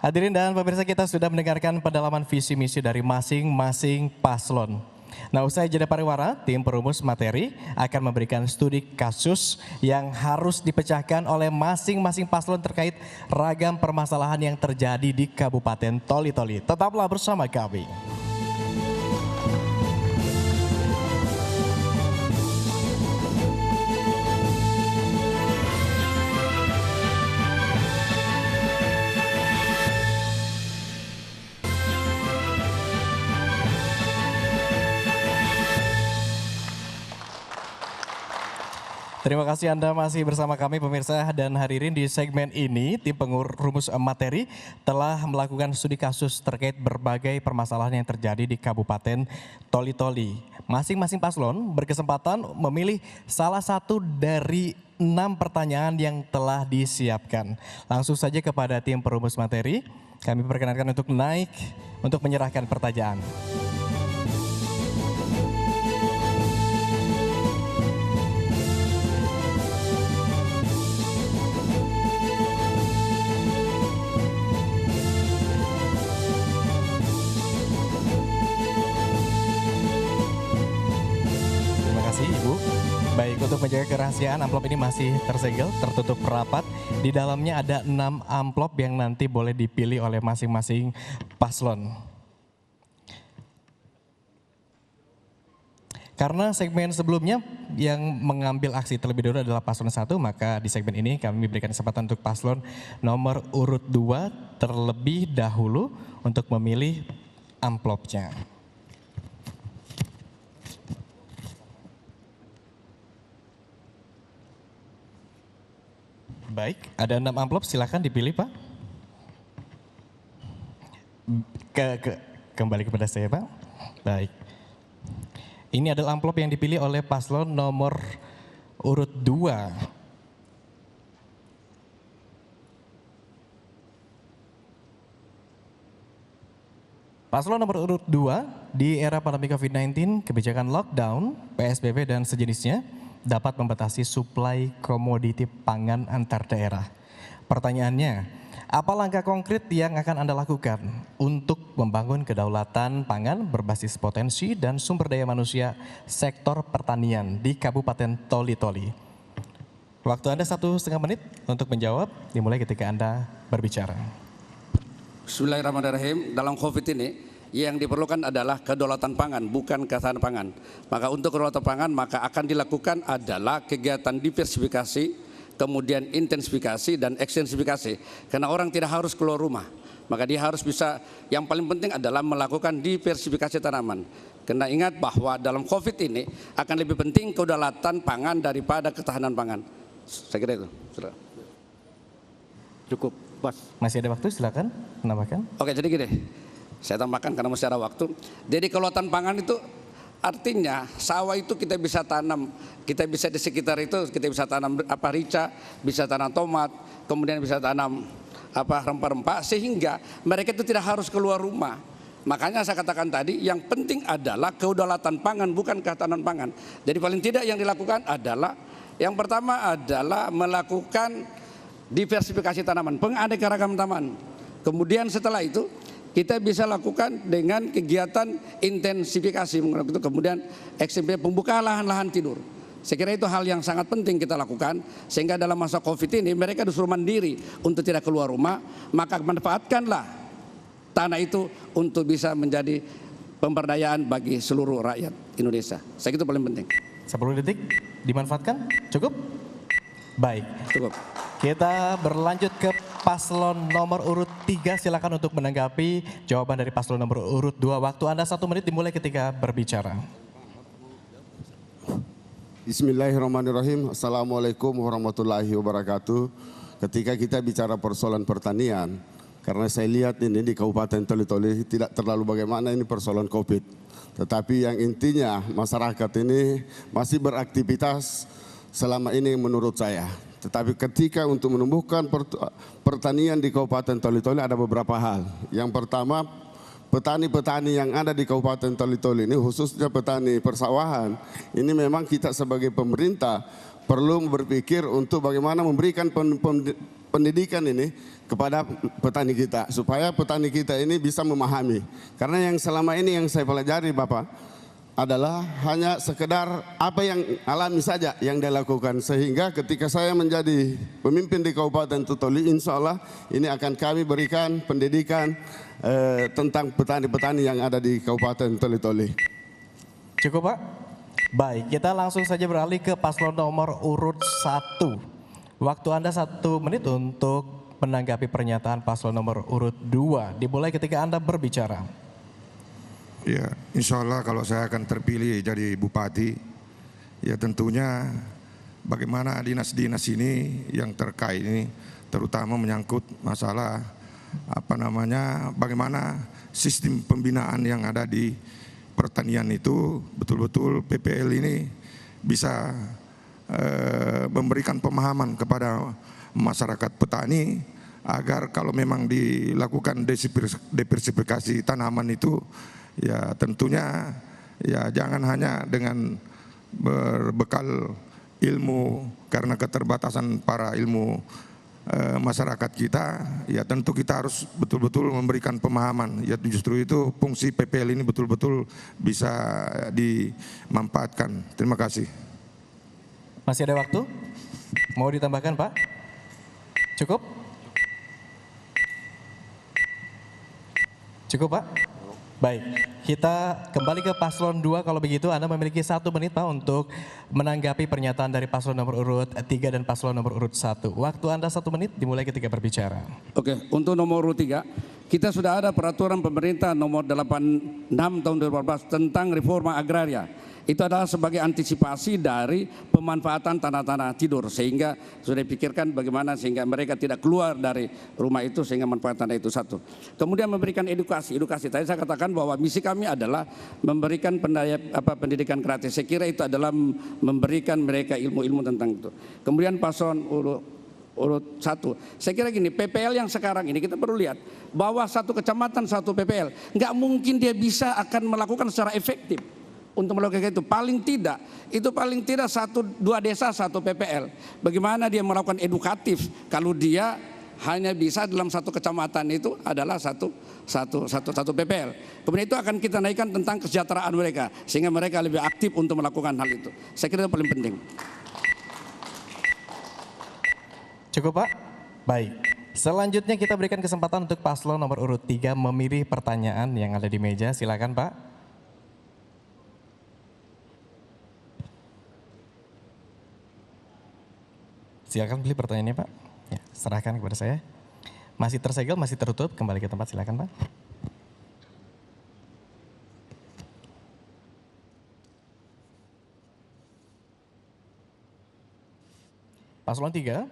Hadirin dan pemirsa, kita sudah mendengarkan pendalaman visi misi dari masing-masing paslon. Nah, usai jeda pariwara, tim perumus materi akan memberikan studi kasus yang harus dipecahkan oleh masing-masing paslon terkait ragam permasalahan yang terjadi di Kabupaten Toli-Toli. Tetaplah bersama kami. Terima kasih Anda masih bersama kami pemirsa, dan hadirin di segmen ini tim perumus materi telah melakukan studi kasus terkait berbagai permasalahan yang terjadi di Kabupaten Toli-Toli. Masing-masing paslon berkesempatan memilih salah satu dari 6 pertanyaan yang telah disiapkan. Langsung saja kepada tim perumus materi, kami perkenankan untuk naik untuk menyerahkan pertanyaan. Ibu. Baik, untuk menjaga kerahasiaan amplop ini masih tersegel, tertutup rapat. Di dalamnya ada 6 amplop yang nanti boleh dipilih oleh masing-masing paslon. Karena segmen sebelumnya yang mengambil aksi terlebih dahulu adalah paslon 1, maka di segmen ini kami berikan kesempatan untuk paslon nomor urut 2 terlebih dahulu untuk memilih amplopnya. Baik, ada 6 amplop, silakan dipilih Pak. Kembali kepada saya Pak. Baik. Ini adalah amplop yang dipilih oleh paslon nomor urut 2. Paslon nomor urut 2, di era pandemi COVID-19, kebijakan lockdown, PSBB dan sejenisnya dapat membatasi suplai komoditi pangan antar daerah. Pertanyaannya, apa langkah konkret yang akan Anda lakukan untuk membangun kedaulatan pangan berbasis potensi dan sumber daya manusia sektor pertanian di Kabupaten Toli-Toli? Waktu Anda 1,5 menit untuk menjawab, dimulai ketika Anda berbicara. Bismillahirrahmanirrahim. Dalam COVID ini yang diperlukan adalah kedaulatan pangan, bukan ketahanan pangan. Maka untuk kedaulatan pangan maka akan dilakukan adalah kegiatan diversifikasi, kemudian intensifikasi dan ekstensifikasi. Karena orang tidak harus keluar rumah, maka dia harus bisa, yang paling penting adalah melakukan diversifikasi tanaman. Karena ingat bahwa dalam COVID ini akan lebih penting kedaulatan pangan daripada ketahanan pangan. Saya kira itu. Cukup, Mas. Masih ada waktu, silakan menambahkan. Oke, jadi gini, saya tambahkan karena masih ada waktu. Jadi kedaulatan pangan itu artinya sawah itu kita bisa tanam, kita bisa di sekitar itu kita bisa tanam rica, bisa tanam tomat, kemudian bisa tanam rempah-rempah sehingga mereka itu tidak harus keluar rumah. Makanya saya katakan tadi yang penting adalah kedaulatan pangan, bukan ketahanan pangan. Jadi paling tidak yang dilakukan adalah yang pertama adalah melakukan diversifikasi tanaman, penganeka-ragaman tanaman. Kemudian setelah itu kita bisa lakukan dengan kegiatan intensifikasi, kemudian ekstensifikasi, pembukaan lahan-lahan tidur. Saya kira itu hal yang sangat penting kita lakukan, sehingga dalam masa COVID ini mereka disuruh mandiri untuk tidak keluar rumah, maka manfaatkanlah tanah itu untuk bisa menjadi pemberdayaan bagi seluruh rakyat Indonesia. Saya kira itu paling penting. 10 detik dimanfaatkan, cukup? Baik. Cukup. Kita berlanjut ke paslon nomor urut 3, silakan untuk menanggapi jawaban dari paslon nomor urut 2. Waktu Anda 1 menit dimulai ketika berbicara. Bismillahirrahmanirrahim. Assalamualaikum warahmatullahi wabarakatuh. Ketika kita bicara persoalan pertanian, karena saya lihat ini di Kabupaten Toli-Toli tidak terlalu bagaimana ini persoalan COVID. Tetapi yang intinya masyarakat ini masih beraktivitas selama ini menurut saya. Tetapi ketika untuk menumbuhkan pertanian di Kabupaten Toli-Toli ada beberapa hal. Yang pertama, petani-petani yang ada di Kabupaten Toli-Toli ini khususnya petani persawahan, ini memang kita sebagai pemerintah perlu berpikir untuk bagaimana memberikan pendidikan ini kepada petani kita supaya petani kita ini bisa memahami. Karena yang selama ini yang saya pelajari Bapak adalah hanya sekedar apa yang alami saja yang dia lakukan, sehingga ketika saya menjadi pemimpin di Kabupaten Toli, insya Allah ini akan kami berikan pendidikan tentang petani-petani yang ada di Kabupaten Toli-Toli. Cukup Pak? Baik, kita langsung saja beralih ke paslon nomor urut 1. Waktu Anda 1 menit untuk menanggapi pernyataan paslon nomor urut 2. Dimulai ketika Anda berbicara. Ya, insya Allah kalau saya akan terpilih jadi bupati, ya tentunya bagaimana dinas-dinas ini yang terkait ini, terutama menyangkut masalah bagaimana sistem pembinaan yang ada di pertanian itu betul-betul PPL ini bisa memberikan pemahaman kepada masyarakat petani agar kalau memang dilakukan diversifikasi tanaman itu ya tentunya ya jangan hanya dengan berbekal ilmu karena keterbatasan para ilmu masyarakat kita, ya tentu kita harus betul-betul memberikan pemahaman. Ya justru itu fungsi PPL ini betul-betul bisa dimanfaatkan. Terima kasih. Masih ada waktu? Mau ditambahkan Pak? Cukup? Cukup Pak? Baik, kita kembali ke paslon 2 kalau begitu Anda memiliki 1 menit Pak untuk menanggapi pernyataan dari paslon nomor urut 3 dan paslon nomor urut 1. Waktu Anda 1 menit dimulai ketika berbicara. Oke, untuk nomor urut 3, kita sudah ada peraturan pemerintah nomor 86 tahun 2014 tentang reforma agraria. Itu adalah sebagai antisipasi dari pemanfaatan tanah-tanah tidur, sehingga sudah dipikirkan bagaimana sehingga mereka tidak keluar dari rumah itu sehingga manfaat tanah itu satu. Kemudian memberikan edukasi. Tadi saya katakan bahwa misi kami adalah memberikan pendidikan gratis. Saya kira itu adalah memberikan mereka ilmu-ilmu tentang itu. Kemudian paslon urut 1. Saya kira gini, PPL yang sekarang ini kita perlu lihat bahwa satu kecamatan satu PPL, nggak mungkin dia bisa akan melakukan secara efektif. Untuk melakukan itu paling tidak 1-2 desa 1 PPL. Bagaimana dia melakukan edukatif kalau dia hanya bisa dalam satu kecamatan itu adalah satu PPL. Kemudian itu akan kita naikkan tentang kesejahteraan mereka sehingga mereka lebih aktif untuk melakukan hal itu. Saya kira itu paling penting. Cukup Pak? Baik. Selanjutnya kita berikan kesempatan untuk paslon nomor urut 3 memilih pertanyaan yang ada di meja. Silakan Pak. Silakan pilih pertanyaannya Pak. Ya, serahkan kepada saya. Masih tersegel, masih tertutup, kembali ke tempat silakan Pak. Paslon 3,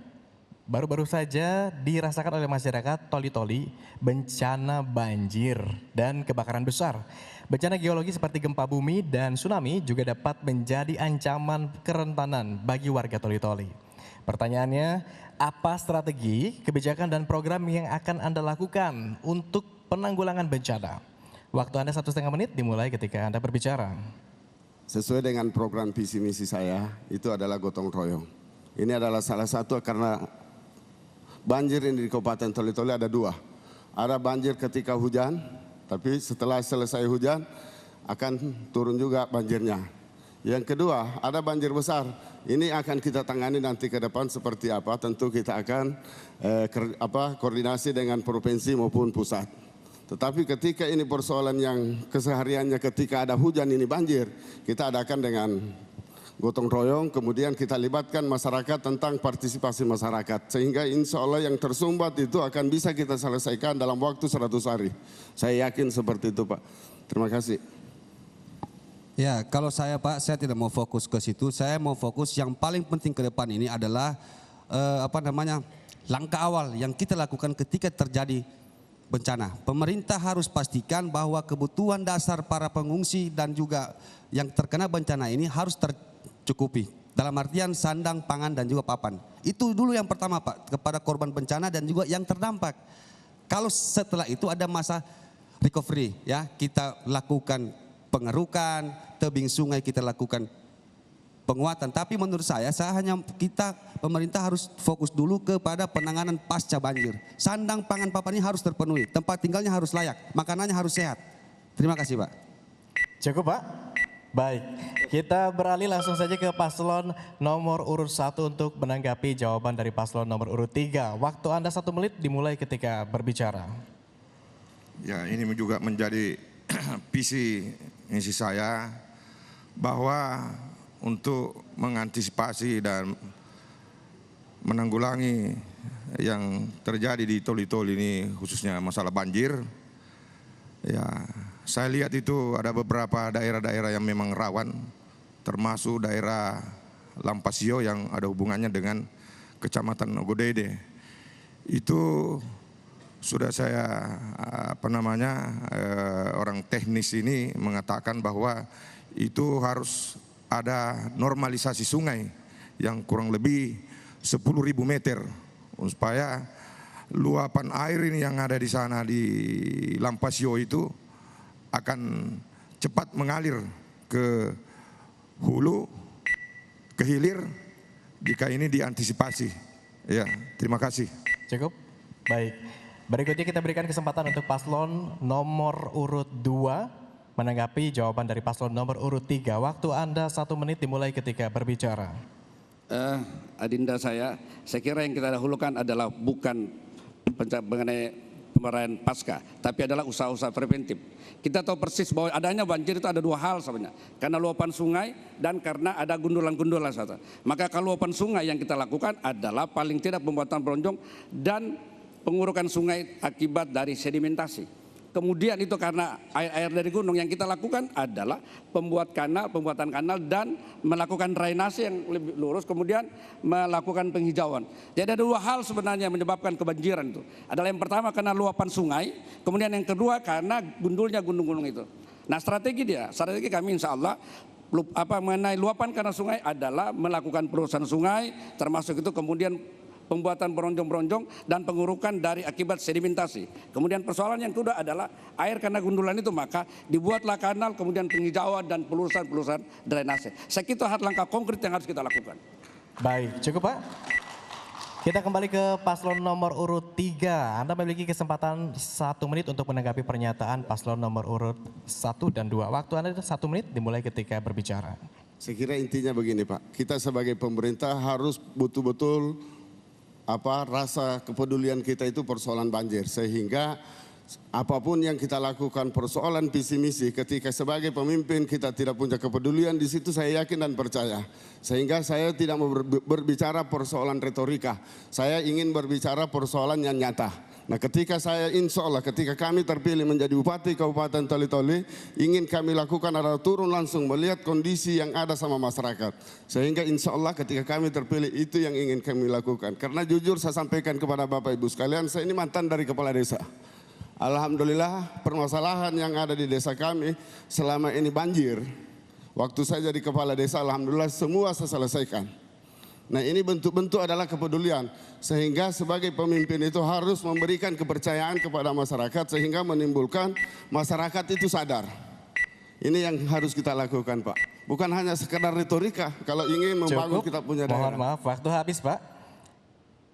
baru-baru saja dirasakan oleh masyarakat Toli-Toli bencana banjir dan kebakaran besar. Bencana geologi seperti gempa bumi dan tsunami juga dapat menjadi ancaman kerentanan bagi warga Toli-Toli. Pertanyaannya, apa strategi, kebijakan dan program yang akan Anda lakukan untuk penanggulangan bencana? Waktu Anda 1,5 menit dimulai ketika Anda berbicara. Sesuai dengan program visi misi saya, itu adalah gotong royong. Ini adalah salah satu karena banjir ini di Kabupaten Toli-Toli ada 2. Ada banjir ketika hujan, tapi setelah selesai hujan akan turun juga banjirnya. Yang kedua, ada banjir besar. Ini akan kita tangani nanti ke depan seperti apa. Tentu kita akan koordinasi dengan provinsi maupun pusat. Tetapi ketika ini persoalan yang kesehariannya ketika ada hujan ini banjir, kita adakan dengan gotong royong, kemudian kita libatkan masyarakat tentang partisipasi masyarakat. Sehingga insya Allah yang tersumbat itu akan bisa kita selesaikan dalam waktu 100 hari. Saya yakin seperti itu Pak. Terima kasih. Ya, kalau saya Pak, saya tidak mau fokus ke situ. Saya mau fokus yang paling penting ke depan ini adalah langkah awal yang kita lakukan ketika terjadi bencana. Pemerintah harus pastikan bahwa kebutuhan dasar para pengungsi dan juga yang terkena bencana ini harus tercukupi. Dalam artian sandang, pangan dan juga papan. Itu dulu yang pertama Pak, kepada korban bencana dan juga yang terdampak. Kalau setelah itu ada masa recovery, ya kita lakukan pengerukan, tebing sungai kita lakukan penguatan. Tapi menurut saya pemerintah harus fokus dulu kepada penanganan pasca banjir. Sandang, pangan, papan ini harus terpenuhi. Tempat tinggalnya harus layak, makanannya harus sehat. Terima kasih Pak. Cukup Pak? Baik, kita beralih langsung saja ke paslon nomor urut 1 untuk menanggapi jawaban dari paslon nomor urut 3. Waktu Anda 1 menit dimulai ketika berbicara. Ya, ini juga menjadi visi misi saya bahwa untuk mengantisipasi dan menanggulangi yang terjadi di Toli-Toli ini khususnya masalah banjir. Ya, saya lihat itu ada beberapa daerah-daerah yang memang rawan, termasuk daerah Lampasio yang ada hubungannya dengan Kecamatan Ogodede. Itu sudah saya orang teknis ini mengatakan bahwa itu harus ada normalisasi sungai yang kurang lebih 10.000 meter supaya luapan air ini yang ada di sana di Lampasio itu akan cepat mengalir ke hulu, ke hilir jika ini diantisipasi. Ya, terima kasih. Cukup? Baik. Berikutnya kita berikan kesempatan untuk paslon nomor urut 2 menanggapi jawaban dari paslon nomor urut 3. Waktu Anda 1 menit dimulai ketika berbicara. Adinda saya kira yang kita dahulukan adalah bukan mengenai pemerayan pasca, tapi adalah usaha-usaha preventif. Kita tahu persis bahwa adanya banjir itu ada dua hal sebenarnya, karena luapan sungai dan karena ada gundulan-gundulan. Maka kalau luapan sungai yang kita lakukan adalah paling tidak pembuatan bronjong dan pengurukan sungai akibat dari sedimentasi. Kemudian itu karena air dari gunung, yang kita lakukan adalah pembuatan kanal dan melakukan drainase yang lebih lurus, kemudian melakukan penghijauan. Jadi ada dua hal sebenarnya yang menyebabkan kebanjiran itu. Adalah yang pertama karena luapan sungai, kemudian yang kedua karena gundulnya gunung-gunung itu. Nah strategi kami insya Allah mengenai luapan karena sungai adalah melakukan pelurusan sungai, termasuk itu kemudian pembuatan bronjong-bronjong dan pengurukan dari akibat sedimentasi. Kemudian persoalan yang kedua adalah air karena gundulan itu, maka dibuatlah kanal, kemudian penghijauan dan pelurusan drainase. Saya kira itu langkah konkret yang harus kita lakukan. Baik, cukup Pak. Kita kembali ke paslon nomor urut 3. Anda memiliki kesempatan 1 menit untuk menanggapi pernyataan paslon nomor urut 1 dan 2. Waktu Anda 1 menit dimulai ketika berbicara. Saya kira intinya begini Pak, kita sebagai pemerintah harus betul-betul rasa kepedulian kita itu persoalan banjir, sehingga apapun yang kita lakukan persoalan visi misi, ketika sebagai pemimpin kita tidak punya kepedulian di situ, saya yakin dan percaya. Sehingga saya tidak mau berbicara persoalan retorika, saya ingin berbicara persoalan yang nyata. Nah ketika saya insya Allah ketika kami terpilih menjadi Bupati Kabupaten Toli-Toli, ingin kami lakukan adalah turun langsung melihat kondisi yang ada sama masyarakat. Sehingga insya Allah ketika kami terpilih itu yang ingin kami lakukan. Karena jujur saya sampaikan kepada Bapak Ibu sekalian, saya ini mantan dari kepala desa. Alhamdulillah permasalahan yang ada di desa kami selama ini banjir. Waktu saya jadi kepala desa alhamdulillah semua saya selesaikan. Nah ini bentuk-bentuk adalah kepedulian, sehingga sebagai pemimpin itu harus memberikan kepercayaan kepada masyarakat sehingga menimbulkan masyarakat itu sadar. Ini yang harus kita lakukan Pak, bukan hanya sekedar retorika kalau ingin membangun kita punya daerah. Mohon maaf, waktu habis Pak.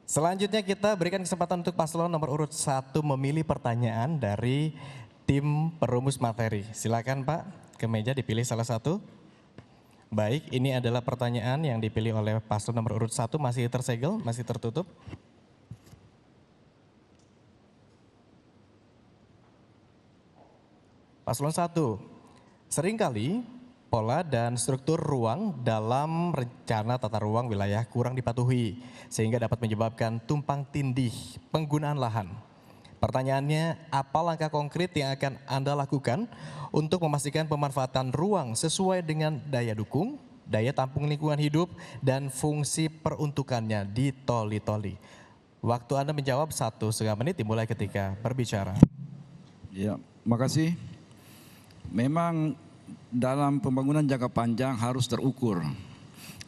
Selanjutnya kita berikan kesempatan untuk paslon nomor urut 1 memilih pertanyaan dari tim perumus materi. Silakan Pak, ke meja dipilih salah satu. Baik, ini adalah pertanyaan yang dipilih oleh paslon nomor urut 1, masih tersegel, masih tertutup. Paslon 1, seringkali pola dan struktur ruang dalam rencana tata ruang wilayah kurang dipatuhi, sehingga dapat menyebabkan tumpang tindih penggunaan lahan. Pertanyaannya, apa langkah konkret yang akan Anda lakukan untuk memastikan pemanfaatan ruang sesuai dengan daya dukung, daya tampung lingkungan hidup, dan fungsi peruntukannya di Toli-Toli? Waktu Anda menjawab 1,5 menit dimulai ketika berbicara. Ya, makasih. Memang dalam pembangunan jangka panjang harus terukur,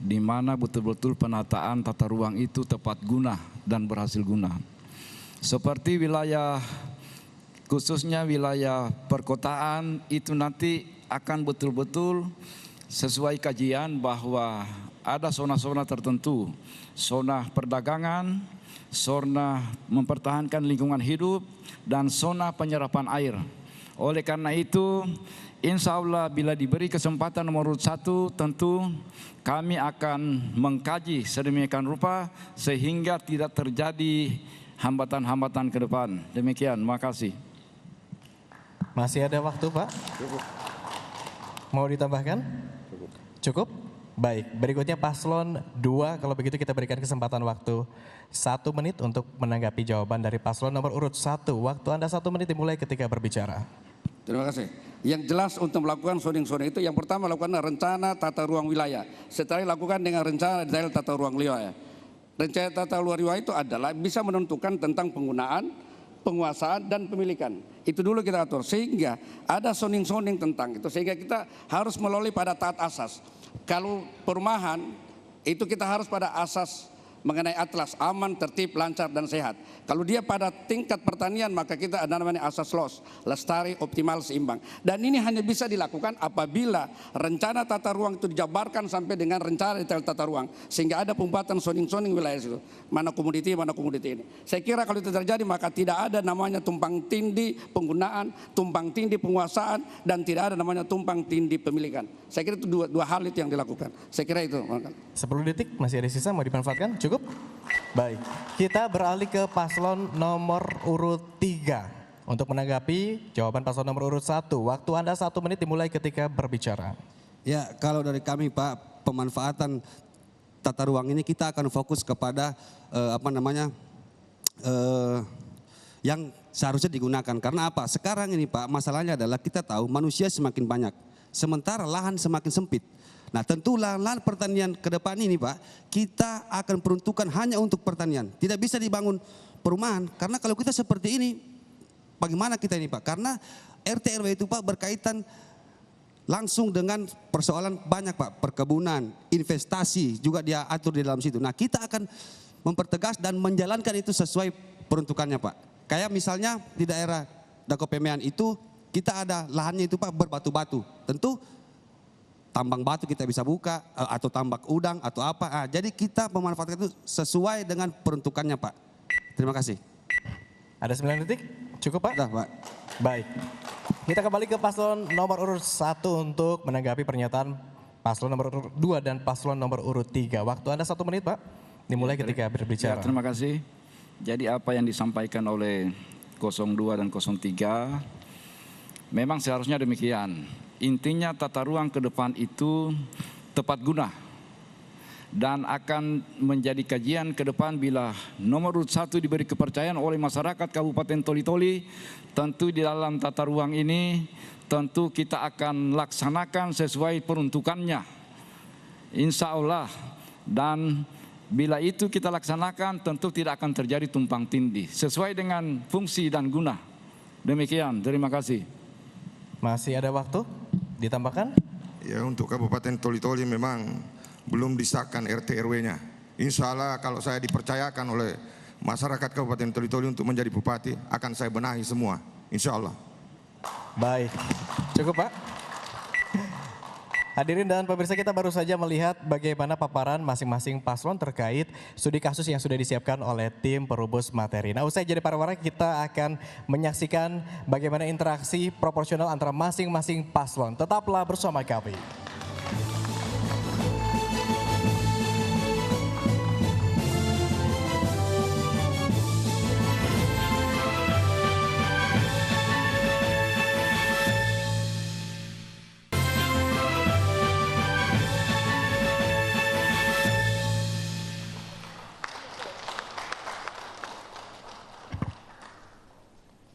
di mana betul-betul penataan tata ruang itu tepat guna dan berhasil guna. Seperti wilayah, khususnya wilayah perkotaan itu nanti akan betul-betul sesuai kajian bahwa ada zona-zona tertentu, zona perdagangan, zona mempertahankan lingkungan hidup, dan zona penyerapan air. Oleh karena itu, insya Allah bila diberi kesempatan nomor 1, tentu kami akan mengkaji sedemikian rupa sehingga tidak terjadi hambatan-hambatan ke depan. Demikian, makasih. Masih ada waktu Pak? Cukup. Mau ditambahkan? Cukup? Baik, berikutnya paslon 2, kalau begitu kita berikan kesempatan waktu 1 menit untuk menanggapi jawaban dari paslon nomor urut 1. Waktu Anda 1 menit dimulai ketika berbicara. Terima kasih. Yang jelas untuk melakukan zoning-zoning itu, yang pertama lakukan rencana tata ruang wilayah. Setelah dilakukan dengan rencana detail tata ruang wilayah. Rencana tata ruang wilayah itu adalah bisa menentukan tentang penggunaan, penguasaan, dan pemilikan. Itu dulu kita atur, sehingga ada zoning-zoning tentang itu. Sehingga kita harus melalui pada taat asas. Kalau perumahan, itu kita harus pada asas mengenai atlas aman, tertib, lancar, dan sehat. Kalau dia pada tingkat pertanian, maka kita ada namanya asas LOS, lestari, optimal, seimbang. Dan ini hanya bisa dilakukan apabila rencana tata ruang itu dijabarkan sampai dengan rencana detail tata ruang, sehingga ada pembuatan zoning-zoning wilayah itu, mana komoditi ini. Saya kira kalau itu terjadi, maka tidak ada namanya tumpang tindih penggunaan, tumpang tindih penguasaan, dan tidak ada namanya tumpang tindih pemilikan. Saya kira itu dua hal itu yang dilakukan. Saya kira itu. 10 detik, masih ada sisa, mau dimanfaatkan? Cukup? Baik, kita beralih ke paslon nomor urut 3. Untuk menanggapi jawaban paslon nomor urut 1, waktu Anda 1 menit dimulai ketika berbicara. Ya, kalau dari kami Pak, pemanfaatan tata ruang ini kita akan fokus kepada yang seharusnya digunakan. Karena apa? Sekarang ini Pak, masalahnya adalah kita tahu manusia semakin banyak, sementara lahan semakin sempit. Nah tentu lahan pertanian ke depan ini Pak, kita akan peruntukan hanya untuk pertanian. Tidak bisa dibangun perumahan, karena kalau kita seperti ini, bagaimana kita ini Pak? Karena RT RW itu Pak berkaitan langsung dengan persoalan banyak Pak, perkebunan, investasi juga dia atur di dalam situ. Nah kita akan mempertegas dan menjalankan itu sesuai peruntukannya Pak. Kayak misalnya di daerah Dakopemean itu kita ada lahannya itu Pak berbatu-batu. Tentu tambang batu kita bisa buka atau tambak udang atau apa. Nah, jadi kita memanfaatkan itu sesuai dengan peruntukannya Pak. Terima kasih. Ada 9 detik? Cukup Pak? Sudah Pak. Baik. Kita kembali ke paslon nomor urut 1 untuk menanggapi pernyataan paslon nomor urut 2 dan paslon nomor urut 3. Waktu Anda 1 menit Pak, dimulai ketika berbicara. Ya, terima kasih. Jadi apa yang disampaikan oleh 02 dan 03 memang seharusnya demikian. Intinya tata ruang ke depan itu tepat guna dan akan menjadi kajian ke depan bila nomor urut 1 diberi kepercayaan oleh masyarakat Kabupaten Toli-Toli. Tentu di dalam tata ruang ini tentu kita akan laksanakan sesuai peruntukannya, insya Allah. Dan bila itu kita laksanakan tentu tidak akan terjadi tumpang tindih sesuai dengan fungsi dan guna. Demikian, terima kasih. Masih ada waktu ditambahkan? Ya, untuk Kabupaten Toli-Toli memang belum disahkan RT RW-nya. Insya Allah kalau saya dipercayakan oleh masyarakat Kabupaten Toli-Toli untuk menjadi bupati, akan saya benahi semua, insya Allah. Baik, cukup Pak. Hadirin dan pemirsa, kita baru saja melihat bagaimana paparan masing-masing paslon terkait studi kasus yang sudah disiapkan oleh tim perubus materi. Nah, usai jadi para warga, kita akan menyaksikan bagaimana interaksi proporsional antara masing-masing paslon. Tetaplah bersama kami.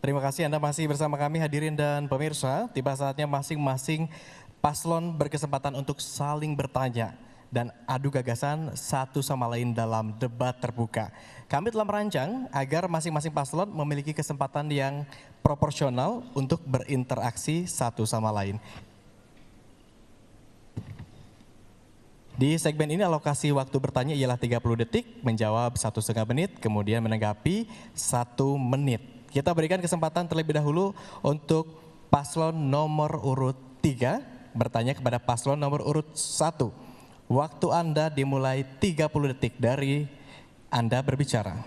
Terima kasih Anda masih bersama kami hadirin dan pemirsa. Tiba saatnya masing-masing paslon berkesempatan untuk saling bertanya dan adu gagasan satu sama lain dalam debat terbuka. Kami telah merancang agar masing-masing paslon memiliki kesempatan yang proporsional untuk berinteraksi satu sama lain. Di segmen ini alokasi waktu bertanya ialah 30 detik, menjawab 1,5 menit, kemudian menanggapi 1 menit. Kita berikan kesempatan terlebih dahulu untuk paslon nomor urut 3 bertanya kepada paslon nomor urut 1. Waktu Anda dimulai 30 detik dari Anda berbicara.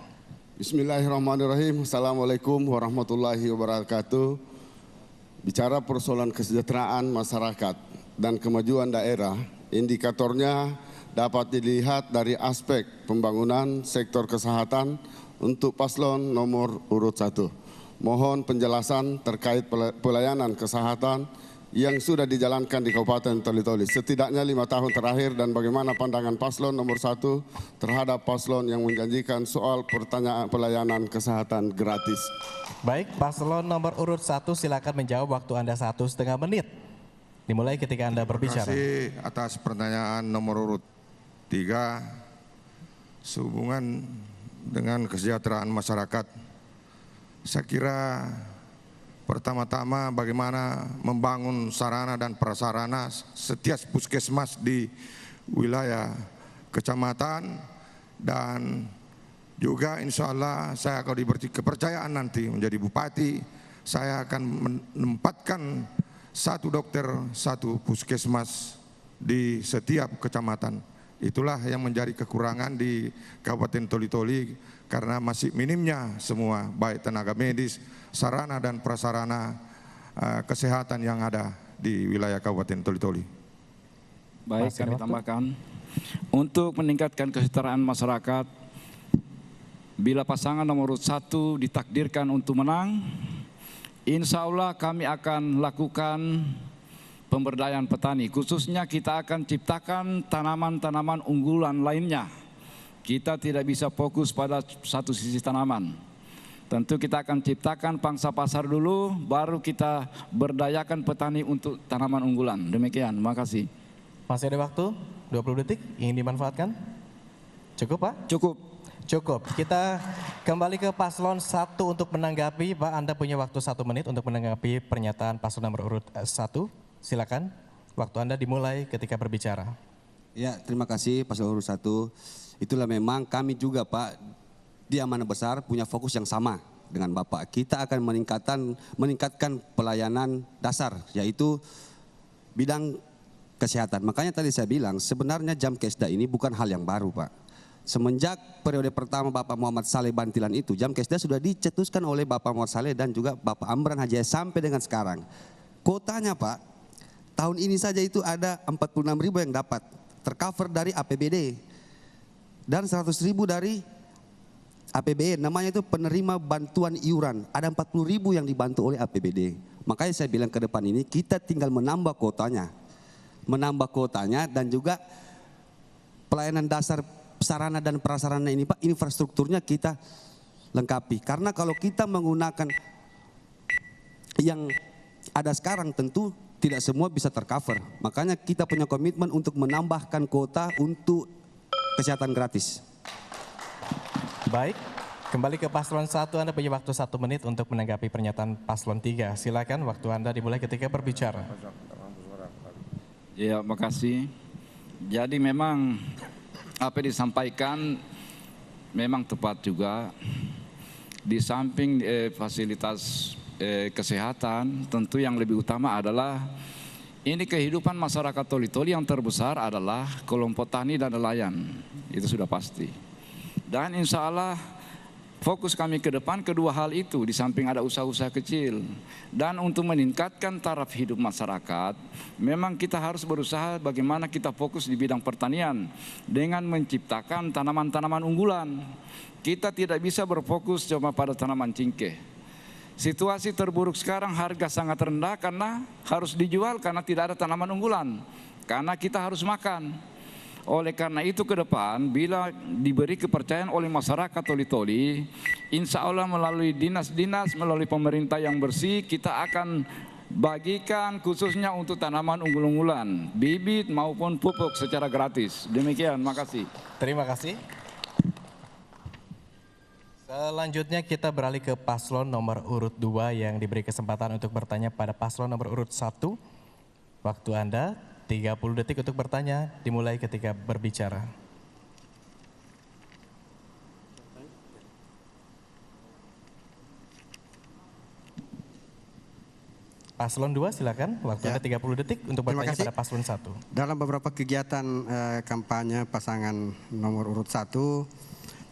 Bismillahirrahmanirrahim. Assalamualaikum warahmatullahi wabarakatuh. Bicara persoalan kesejahteraan masyarakat dan kemajuan daerah, indikatornya dapat dilihat dari aspek pembangunan sektor kesehatan untuk paslon nomor urut 1. Mohon penjelasan terkait pelayanan kesehatan yang sudah dijalankan di Kabupaten Toli-Toli setidaknya 5 tahun terakhir dan bagaimana pandangan paslon nomor 1 terhadap paslon yang menjanjikan soal pertanyaan pelayanan kesehatan gratis. Baik, paslon nomor urut 1 silakan menjawab, waktu Anda 1,5 menit. Dimulai ketika Anda berbicara. Terima kasih atas pertanyaan nomor urut 3 sehubungan dengan kesejahteraan masyarakat. Saya kira pertama-tama bagaimana membangun sarana dan prasarana setiap puskesmas di wilayah kecamatan, dan juga insya Allah saya kalau diberi kepercayaan nanti menjadi bupati, saya akan menempatkan 1 dokter 1 puskesmas di setiap kecamatan. Itulah yang menjadi kekurangan di Kabupaten Toli-Toli karena masih minimnya semua baik tenaga medis, sarana dan prasarana kesehatan yang ada di wilayah Kabupaten Toli-Toli. Baik, kami tambahkan. Untuk meningkatkan kesejahteraan masyarakat, bila pasangan nomor urut 1 ditakdirkan untuk menang, insya Allah kami akan lakukan pemberdayaan petani. Khususnya kita akan ciptakan tanaman-tanaman unggulan lainnya. Kita tidak bisa fokus pada satu sisi tanaman. Tentu kita akan ciptakan pangsa pasar dulu, baru kita berdayakan petani untuk tanaman unggulan. Demikian, terima kasih. Masih ada waktu 20 detik, ingin dimanfaatkan? Cukup Pak? Cukup. Cukup. Kita kembali ke paslon 1 untuk menanggapi. Pak, Anda punya waktu 1 menit untuk menanggapi pernyataan paslon nomor urut 1. Silakan, waktu Anda dimulai ketika berbicara. Ya, terima kasih paslon urut 1. Itulah memang kami juga Pak di Amanah Besar punya fokus yang sama dengan Bapak. Kita akan meningkatkan pelayanan dasar, yaitu bidang kesehatan. Makanya tadi saya bilang sebenarnya Jamkesda ini bukan hal yang baru Pak. Semenjak periode pertama Bapak Muhammad Saleh Bantilan itu, Jamkesda sudah dicetuskan oleh Bapak Muhammad Saleh dan juga Bapak Amran Haji sampai dengan sekarang. Kotanya Pak, tahun ini saja itu ada 46.000 yang dapat tercover dari APBD dan 100.000 dari APBN, namanya itu penerima bantuan iuran. Ada 40.000 yang dibantu oleh APBD. Makanya saya bilang ke depan ini kita tinggal menambah kotanya dan juga pelayanan dasar sarana dan prasarana ini Pak, infrastrukturnya kita lengkapi. Karena kalau kita menggunakan yang ada sekarang tentu tidak semua bisa tercover. Makanya kita punya komitmen untuk menambahkan kuota untuk kesehatan gratis. Baik, kembali ke paslon 1, Anda punya waktu 1 menit untuk menanggapi pernyataan paslon 3. Silakan, waktu Anda dimulai ketika berbicara. Ya, makasih. Jadi memang apa yang disampaikan memang tepat juga. Di samping fasilitas kesehatan, tentu yang lebih utama adalah ini kehidupan masyarakat Toli-Toli yang terbesar adalah kelompok tani dan nelayan. Itu sudah pasti. Dan insya Allah fokus kami ke depan kedua hal itu, di samping ada usaha-usaha kecil. Dan untuk meningkatkan taraf hidup masyarakat, memang kita harus berusaha bagaimana kita fokus di bidang pertanian dengan menciptakan tanaman-tanaman unggulan. Kita tidak bisa berfokus cuma pada tanaman cingkeh. Situasi terburuk sekarang, harga sangat rendah karena harus dijual karena tidak ada tanaman unggulan. Karena kita harus makan. Oleh karena itu ke depan, bila diberi kepercayaan oleh masyarakat Toli-Toli, insya Allah melalui dinas-dinas, melalui pemerintah yang bersih, kita akan bagikan khususnya untuk tanaman unggul-unggulan, bibit maupun pupuk secara gratis. Demikian, makasih. Terima kasih. Selanjutnya kita beralih ke paslon nomor urut 2 yang diberi kesempatan untuk bertanya pada paslon nomor urut 1. Waktu Anda 30 detik untuk bertanya, dimulai ketika berbicara. Paslon 2 silakan, waktu Anda 30 detik untuk bertanya pada paslon 1. Dalam beberapa kegiatan kampanye pasangan nomor urut 1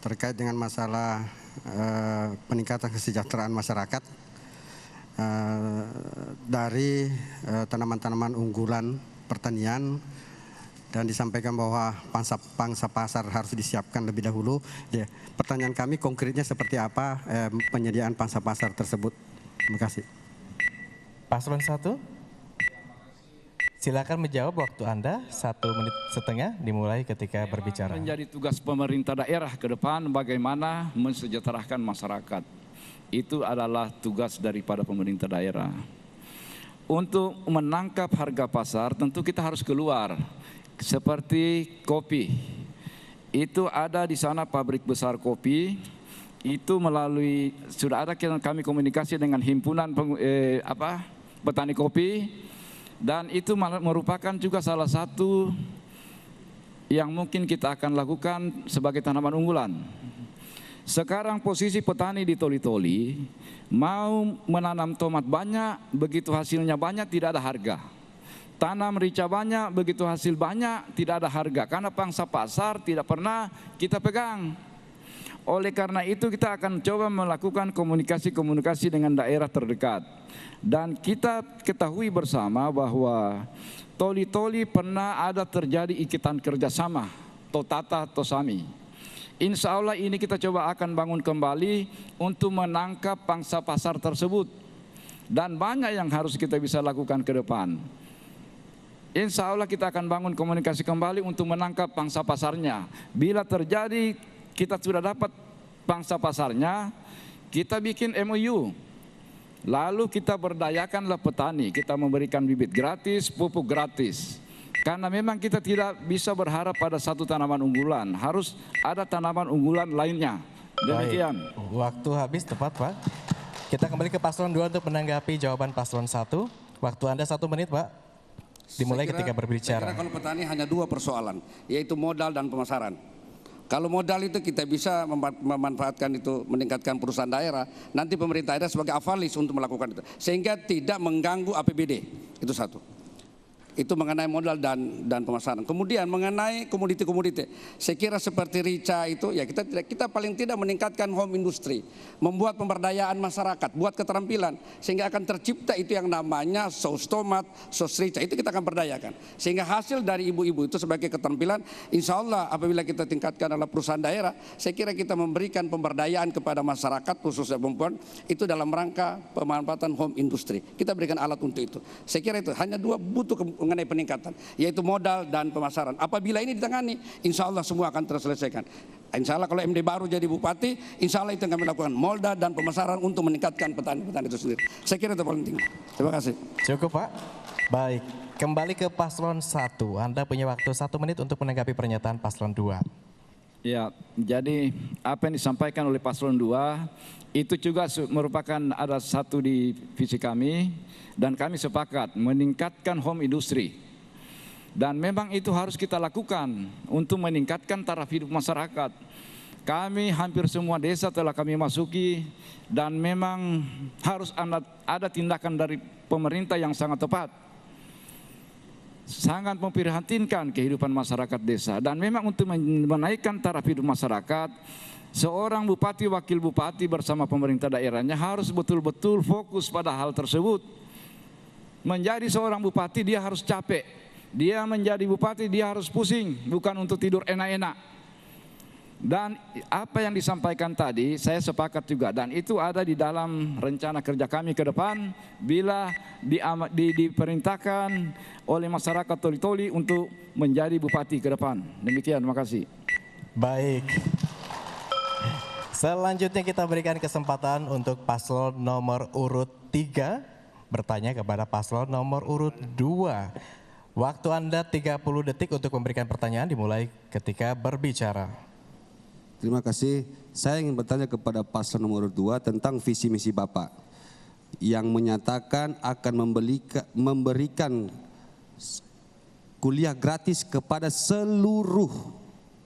terkait dengan masalah peningkatan kesejahteraan masyarakat dari tanaman-tanaman unggulan pertanian, dan disampaikan bahwa pangsa pasar harus disiapkan lebih dahulu. Ya, pertanyaan kami konkretnya seperti apa penyediaan pangsa pasar tersebut? Terima kasih. Paslon 1, silakan menjawab, waktu Anda 1,5 menit dimulai ketika berbicara. Menjadi tugas pemerintah daerah ke depan bagaimana mensejahterakan masyarakat. Itu adalah tugas daripada pemerintah daerah. Untuk menangkap harga pasar tentu kita harus keluar. Seperti kopi. Itu ada di sana pabrik besar kopi. Itu melalui, sudah ada kami komunikasi dengan himpunan petani kopi. Dan itu merupakan juga salah satu yang mungkin kita akan lakukan sebagai tanaman unggulan. Sekarang posisi petani di Toli-Toli mau menanam tomat banyak, begitu hasilnya banyak tidak ada harga. Tanam rica banyak, begitu hasil banyak tidak ada harga. Karena pangsa pasar tidak pernah kita pegang. Oleh karena itu kita akan coba melakukan komunikasi-komunikasi dengan daerah terdekat. Dan kita ketahui bersama bahwa Toli-Toli pernah ada terjadi ikatan kerjasama, Totata Tosami. Insya Allah ini kita coba akan bangun kembali untuk menangkap pangsa pasar tersebut. Dan banyak yang harus kita bisa lakukan ke depan. Insya Allah kita akan bangun komunikasi kembali untuk menangkap pangsa pasarnya. Bila terjadi kita sudah dapat pangsa pasarnya, kita bikin MOU. Lalu kita berdayakanlah petani, kita memberikan bibit gratis, pupuk gratis. Karena memang kita tidak bisa berharap pada satu tanaman unggulan, harus ada tanaman unggulan lainnya. Demikian. Baik. Waktu habis tepat, Pak. Kita kembali ke paslon 2 untuk menanggapi jawaban paslon 1. Waktu Anda 1 menit, Pak. Dimulai ketika berbicara. Saya kira kalau petani hanya 2 persoalan, yaitu modal dan pemasaran. Kalau modal itu kita bisa memanfaatkan itu, meningkatkan perusahaan daerah, nanti pemerintah daerah sebagai avalis untuk melakukan itu, sehingga tidak mengganggu APBD. Itu satu. Itu mengenai modal dan pemasaran. Kemudian mengenai komoditi-komoditi, saya kira seperti rica itu ya kita paling tidak meningkatkan home industry, membuat pemberdayaan masyarakat, buat keterampilan sehingga akan tercipta itu yang namanya saus tomat, saus rica, itu kita akan berdayakan. Sehingga hasil dari ibu-ibu itu sebagai keterampilan, insya Allah apabila kita tingkatkan adalah perusahaan daerah, saya kira kita memberikan pemberdayaan kepada masyarakat khususnya perempuan itu dalam rangka pemanfaatan home industry. Kita berikan alat untuk itu. Saya kira itu hanya 2 butuh mengenai peningkatan, yaitu modal dan pemasaran. Apabila ini ditangani, insya Allah semua akan terselesaikan. Insya Allah kalau MD baru jadi bupati, insya Allah itu yang kami lakukan, modal dan pemasaran untuk meningkatkan petani-petani itu sendiri. Saya kira itu paling tinggi. Terima kasih. Cukup, Pak. Baik, kembali ke paslon 1. Anda punya waktu 1 menit untuk menanggapi pernyataan paslon 2. Ya, jadi apa yang disampaikan oleh paslon 2 itu juga merupakan ada satu di visi kami, dan kami sepakat meningkatkan home industry. Dan memang itu harus kita lakukan untuk meningkatkan taraf hidup masyarakat. Kami hampir semua desa telah kami masuki, dan memang harus ada tindakan dari pemerintah yang sangat tepat. Sangat memprihatinkan kehidupan masyarakat desa, dan memang untuk menaikkan taraf hidup masyarakat, seorang bupati, wakil bupati bersama pemerintah daerahnya harus betul-betul fokus pada hal tersebut. Menjadi seorang bupati dia harus capek, dia menjadi bupati dia harus pusing, bukan untuk tidur enak-enak. Dan apa yang disampaikan tadi saya sepakat juga, dan itu ada di dalam rencana kerja kami ke depan bila diperintahkan oleh masyarakat Toli-Toli untuk menjadi bupati ke depan. Demikian, terima kasih. Baik. Selanjutnya kita berikan kesempatan untuk paslon nomor urut 3 bertanya kepada paslon nomor urut 2. Waktu Anda 30 detik untuk memberikan pertanyaan, dimulai ketika berbicara. Terima kasih. Saya ingin bertanya kepada paslon nomor 2 tentang visi misi Bapak yang menyatakan akan memberikan kuliah gratis kepada seluruh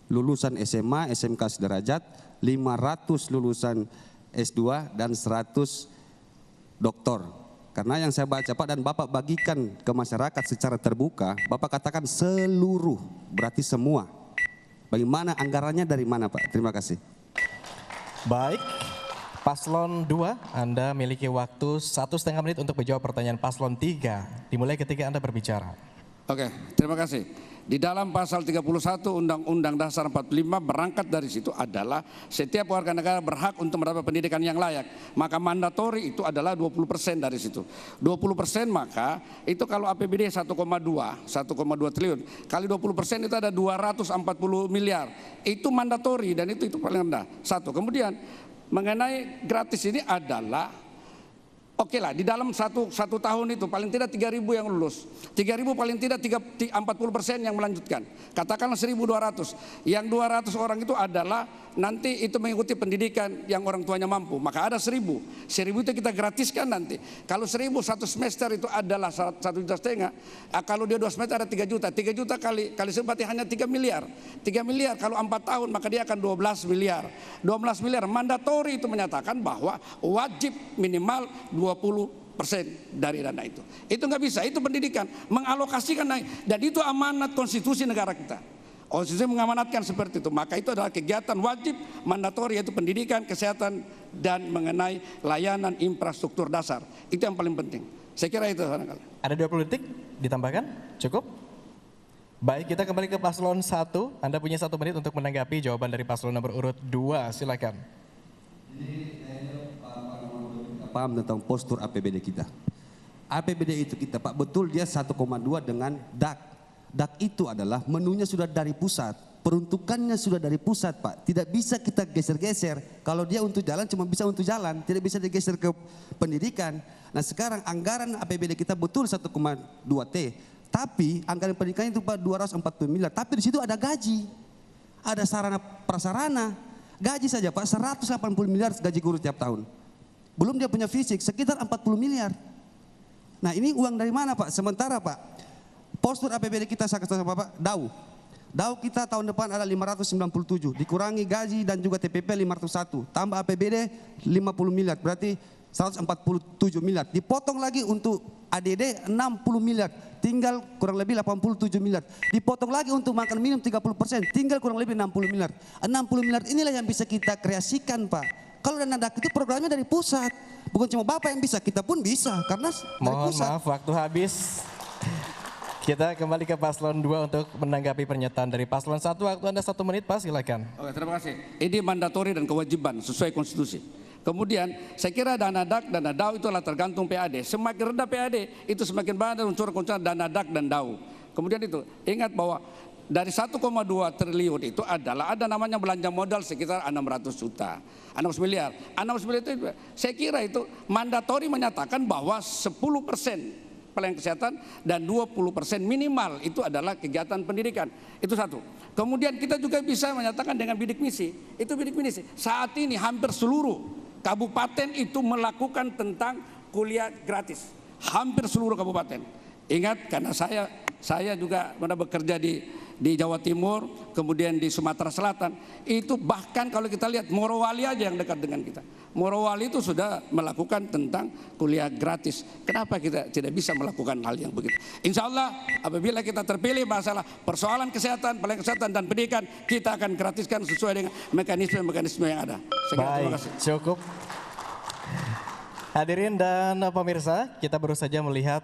lulusan SMA, SMK sederajat, 500 lulusan S2 dan 100 doktor. Karena yang saya baca Pak, dan Bapak bagikan ke masyarakat secara terbuka, Bapak katakan seluruh, berarti semua. Bagaimana anggarannya, dari mana Pak? Terima kasih. Baik, paslon 2, Anda memiliki waktu 1,5 menit untuk menjawab pertanyaan paslon 3. Dimulai ketika Anda berbicara. Oke, terima kasih. Di dalam pasal 31 Undang-Undang Dasar 45 berangkat dari situ adalah setiap warga negara berhak untuk mendapat pendidikan yang layak. Maka mandatori itu adalah 20% dari situ. 20% maka itu kalau APBD 1,2 triliun. Kali 20% itu ada 240 miliar. Itu mandatori dan itu paling rendah. Satu. Kemudian mengenai gratis ini adalah oke lah, di dalam satu tahun itu paling tidak 3.000 yang lulus, 3.000 paling tidak 40% yang melanjutkan. Katakanlah 1.200, yang 200 orang itu adalah nanti itu mengikuti pendidikan yang orang tuanya mampu. Maka ada 1.000 itu kita gratiskan nanti. Kalau 1.000 satu semester itu adalah 1,5 juta. Kalau dia 2 semester ada 3 juta. 3 juta kali berarti hanya 3 miliar. 3 miliar kalau 4 tahun maka dia akan 12 miliar. 12 miliar mandatori itu menyatakan bahwa wajib minimal 20% dari dana itu. Itu nggak bisa, itu pendidikan, mengalokasikan naik, dan itu amanat konstitusi negara kita. Konstitusi mengamanatkan seperti itu. Maka itu adalah kegiatan wajib mandatori, yaitu pendidikan, kesehatan, dan mengenai layanan infrastruktur dasar. Itu yang paling penting. Saya kira itu. Ada 20 detik ditambahkan, cukup? Baik, kita kembali ke paslon 1. Anda punya 1 menit untuk menanggapi jawaban dari paslon nomor urut 2. Silakan. Paham tentang postur APBD kita. APBD itu kita Pak, betul dia 1,2 dengan DAK. DAK itu adalah menunya sudah dari pusat, peruntukannya sudah dari pusat Pak. Tidak bisa kita geser-geser. Kalau dia untuk jalan cuma bisa untuk jalan, tidak bisa digeser ke pendidikan. Nah sekarang anggaran APBD kita betul 1,2 T. Tapi anggaran pendidikan itu Pak 240 miliar. Tapi di situ ada gaji, ada sarana prasarana. Gaji saja Pak 180 miliar gaji guru tiap tahun. Belum dia punya fisik sekitar 40 miliar. Nah ini uang dari mana Pak? Sementara Pak postur APBD kita saya katakan Pak DAU. DAU kita tahun depan ada 597, dikurangi gaji dan juga TPP 501, tambah APBD 50 miliar, berarti 147 miliar. Dipotong lagi untuk ADD 60 miliar, tinggal kurang lebih 87 miliar. Dipotong lagi untuk makan minimum 30%, tinggal kurang lebih 60 miliar. 60 miliar inilah yang bisa kita kreasikan Pak. Kalau dana DAK itu programnya dari pusat, bukan cuma Bapak yang bisa, kita pun bisa karena dari pusat. Mohon maaf, waktu habis. Kita kembali ke paslon 2 untuk menanggapi pernyataan dari paslon 1. Waktu Anda 1 menit Pak, silakan. Oke, terima kasih. Ini mandatori dan kewajiban sesuai konstitusi. Kemudian saya kira dana DAK, dana DAU itu adalah tergantung PAD. Semakin rendah PAD itu semakin banyak unsur-unsur dana DAK dan DAU. Kemudian itu ingat bahwa dari 1,2 triliun itu ada namanya belanja modal sekitar 600 juta. 600 miliar. 600 miliar itu saya kira itu mandatori menyatakan bahwa 10% pelayanan kesehatan dan 20% minimal itu adalah kegiatan pendidikan. Itu satu. Kemudian kita juga bisa menyatakan dengan bidik misi. Itu bidik misi. Saat ini hampir seluruh kabupaten itu melakukan tentang kuliah gratis. Hampir seluruh kabupaten. Ingat karena saya juga pernah bekerja di Jawa Timur, kemudian di Sumatera Selatan. Itu bahkan kalau kita lihat Morowali aja yang dekat dengan kita. Morowali itu sudah melakukan tentang kuliah gratis. Kenapa kita tidak bisa melakukan hal yang begitu? Insya Allah apabila kita terpilih masalah persoalan kesehatan, pelayanan kesehatan dan pendidikan, kita akan gratiskan sesuai dengan mekanisme-mekanisme yang ada. Terima kasih. Cukup. Hadirin dan pemirsa, kita baru saja melihat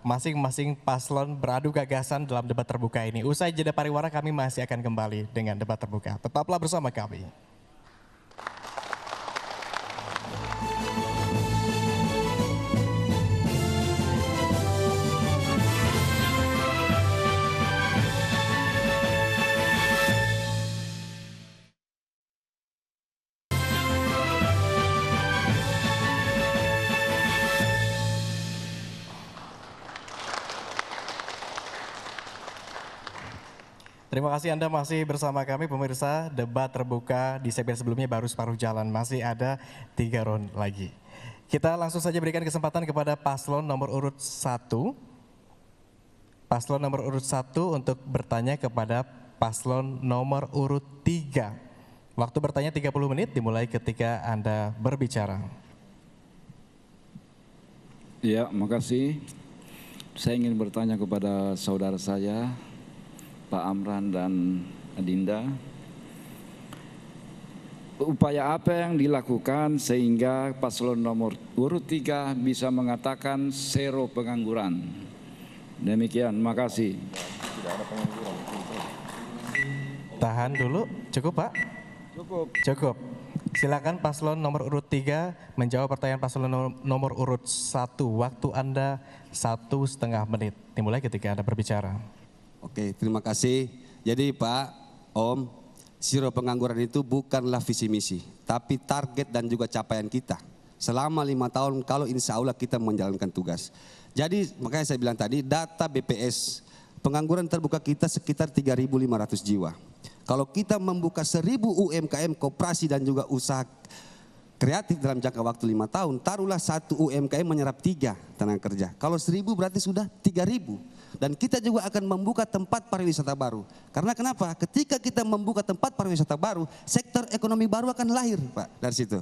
masing-masing paslon beradu gagasan dalam debat terbuka ini. Usai jeda pariwara kami masih akan kembali dengan debat terbuka. Tetaplah bersama kami. Terima kasih Anda masih bersama kami pemirsa. Debat terbuka di segmen sebelumnya baru separuh jalan, masih ada 3 round lagi. Kita langsung saja berikan kesempatan kepada paslon nomor urut 1. Paslon nomor urut 1 untuk bertanya kepada paslon nomor urut 3. Waktu bertanya 30 menit dimulai ketika Anda berbicara. Ya, makasih. Saya ingin bertanya kepada saudara saya, Pak Amran dan Adinda, upaya apa yang dilakukan sehingga paslon nomor urut 3 bisa mengatakan zero pengangguran? Demikian, makasih. Tahan dulu, cukup Pak? Cukup. Silakan paslon nomor urut 3 menjawab pertanyaan paslon nomor urut 1. Waktu Anda 1,5 menit. Dimulai ketika Anda berbicara. Oke, terima kasih. Jadi Pak, Om, zero pengangguran itu bukanlah visi misi, tapi target dan juga capaian kita. Selama 5 tahun kalau insya Allah kita menjalankan tugas. Jadi makanya saya bilang tadi data BPS, pengangguran terbuka kita sekitar 3.500 jiwa. Kalau kita membuka 1.000 UMKM, koperasi dan juga usaha kreatif dalam jangka waktu 5 tahun, taruhlah 1 UMKM menyerap 3 tenaga kerja. Kalau 1.000 berarti sudah 3.000. Dan kita juga akan membuka tempat pariwisata baru. Karena kenapa? Ketika kita membuka tempat pariwisata baru, sektor ekonomi baru akan lahir Pak dari situ.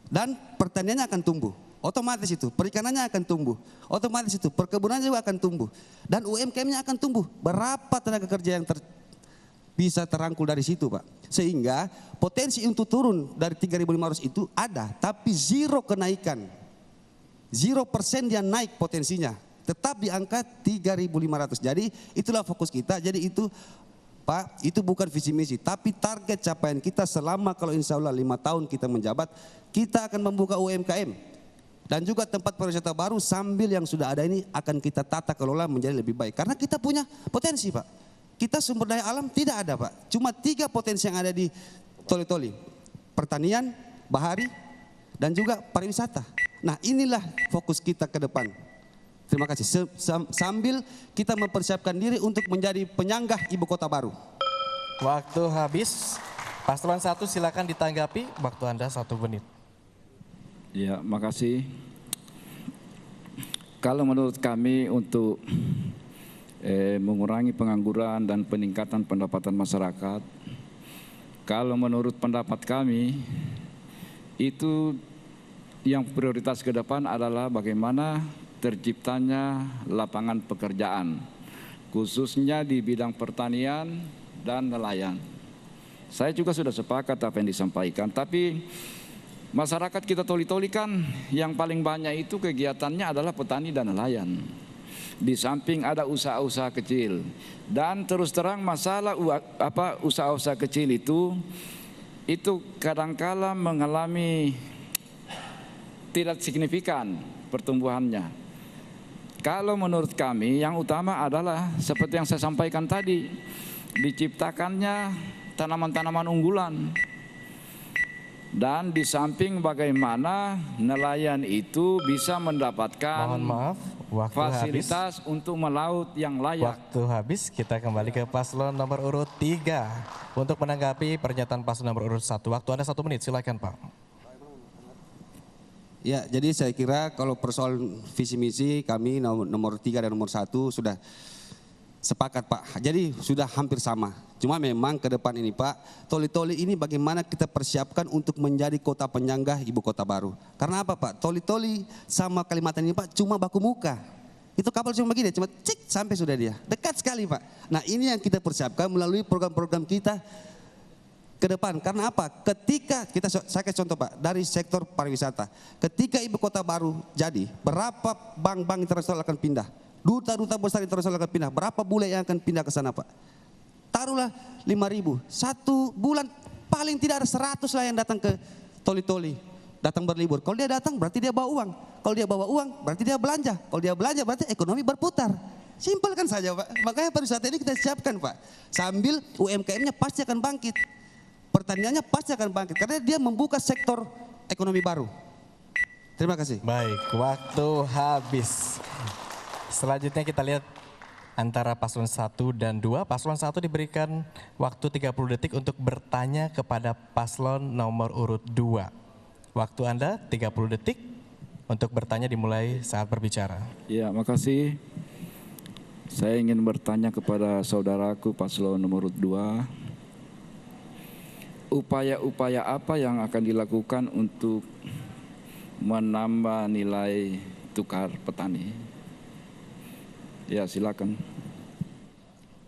Dan pertaniannya akan tumbuh. Otomatis itu, perikanannya akan tumbuh. Otomatis itu, perkebunan juga akan tumbuh. Dan UMKM-nya akan tumbuh. Berapa tenaga kerja yang bisa terangkul dari situ Pak. Sehingga potensi untuk turun dari 3.500 itu ada, tapi zero kenaikan. 0% dia naik potensinya. tetap di angka 3.500. Jadi itulah fokus kita. Jadi itu Pak, itu bukan visi misi, tapi target capaian kita selama kalau insya Allah 5 tahun kita menjabat, kita akan membuka UMKM dan juga tempat pariwisata baru sambil yang sudah ada ini akan kita tata kelola menjadi lebih baik. Karena kita punya potensi Pak, kita sumber daya alam tidak ada Pak, cuma 3 potensi yang ada di Toli-Toli, pertanian, bahari, dan juga pariwisata. Nah inilah fokus kita ke depan. Terima kasih. Sambil kita mempersiapkan diri untuk menjadi penyanggah ibu kota baru. Waktu habis. Paslon 1 silakan ditanggapi. Waktu Anda 1 menit. Ya, makasih. Kalau menurut kami untuk mengurangi pengangguran dan peningkatan pendapatan masyarakat, kalau menurut pendapat kami itu yang prioritas ke depan adalah bagaimana terciptanya lapangan pekerjaan, khususnya di bidang pertanian dan nelayan. Saya juga sudah sepakat apa yang disampaikan, tapi masyarakat kita Toli-Toli kan yang paling banyak itu kegiatannya adalah petani dan nelayan. Di samping ada usaha-usaha kecil, dan terus terang masalah usaha-usaha kecil itu kadangkala mengalami tidak signifikan pertumbuhannya. Kalau menurut kami yang utama adalah seperti yang saya sampaikan tadi, diciptakannya tanaman-tanaman unggulan. Dan di samping bagaimana nelayan itu bisa mendapatkan fasilitas habis untuk melaut yang layak. Waktu habis, kita kembali ke paslon nomor urut 3 untuk menanggapi pernyataan paslon nomor urut 1. Waktu Anda 1 menit, silakan Pak. Ya, jadi saya kira kalau persoalan visi misi kami nomor 3 dan nomor 1 sudah sepakat Pak. Jadi sudah hampir sama. Cuma memang ke depan ini Pak, Toli-Toli ini bagaimana kita persiapkan untuk menjadi kota penyangga ibu kota baru. Karena apa Pak? Toli-Toli sama Kalimantan ini Pak cuma baku muka. Itu kapal cuma begini, cuma cik sampai sudah dia. Dekat sekali Pak. Nah ini yang kita persiapkan melalui program-program kita ke depan. Karena apa? Ketika saya kasih contoh Pak, dari sektor pariwisata, ketika ibu kota baru jadi, berapa bank-bank internasional akan pindah, duta-duta besar internasional akan pindah, berapa bule yang akan pindah ke sana Pak? Taruhlah 5.000, 1 bulan paling tidak ada 100 lah yang datang ke Toli-Toli, datang berlibur. Kalau dia datang berarti dia bawa uang, kalau dia bawa uang berarti dia belanja, kalau dia belanja berarti ekonomi berputar. Simpel kan saja Pak. Makanya pariwisata ini kita siapkan Pak, sambil UMKM-nya pasti akan bangkit. Pertaniannya pasti akan bangkit karena dia membuka sektor ekonomi baru. Terima kasih. Baik, waktu habis. Selanjutnya kita lihat antara paslon 1 dan 2. Paslon 1 diberikan waktu 30 detik untuk bertanya kepada paslon nomor urut 2. Waktu Anda 30 detik untuk bertanya dimulai saat berbicara. Ya, makasih. Saya ingin bertanya kepada saudaraku paslon nomor urut 2. Upaya-upaya apa yang akan dilakukan untuk menambah nilai tukar petani? Ya, silakan.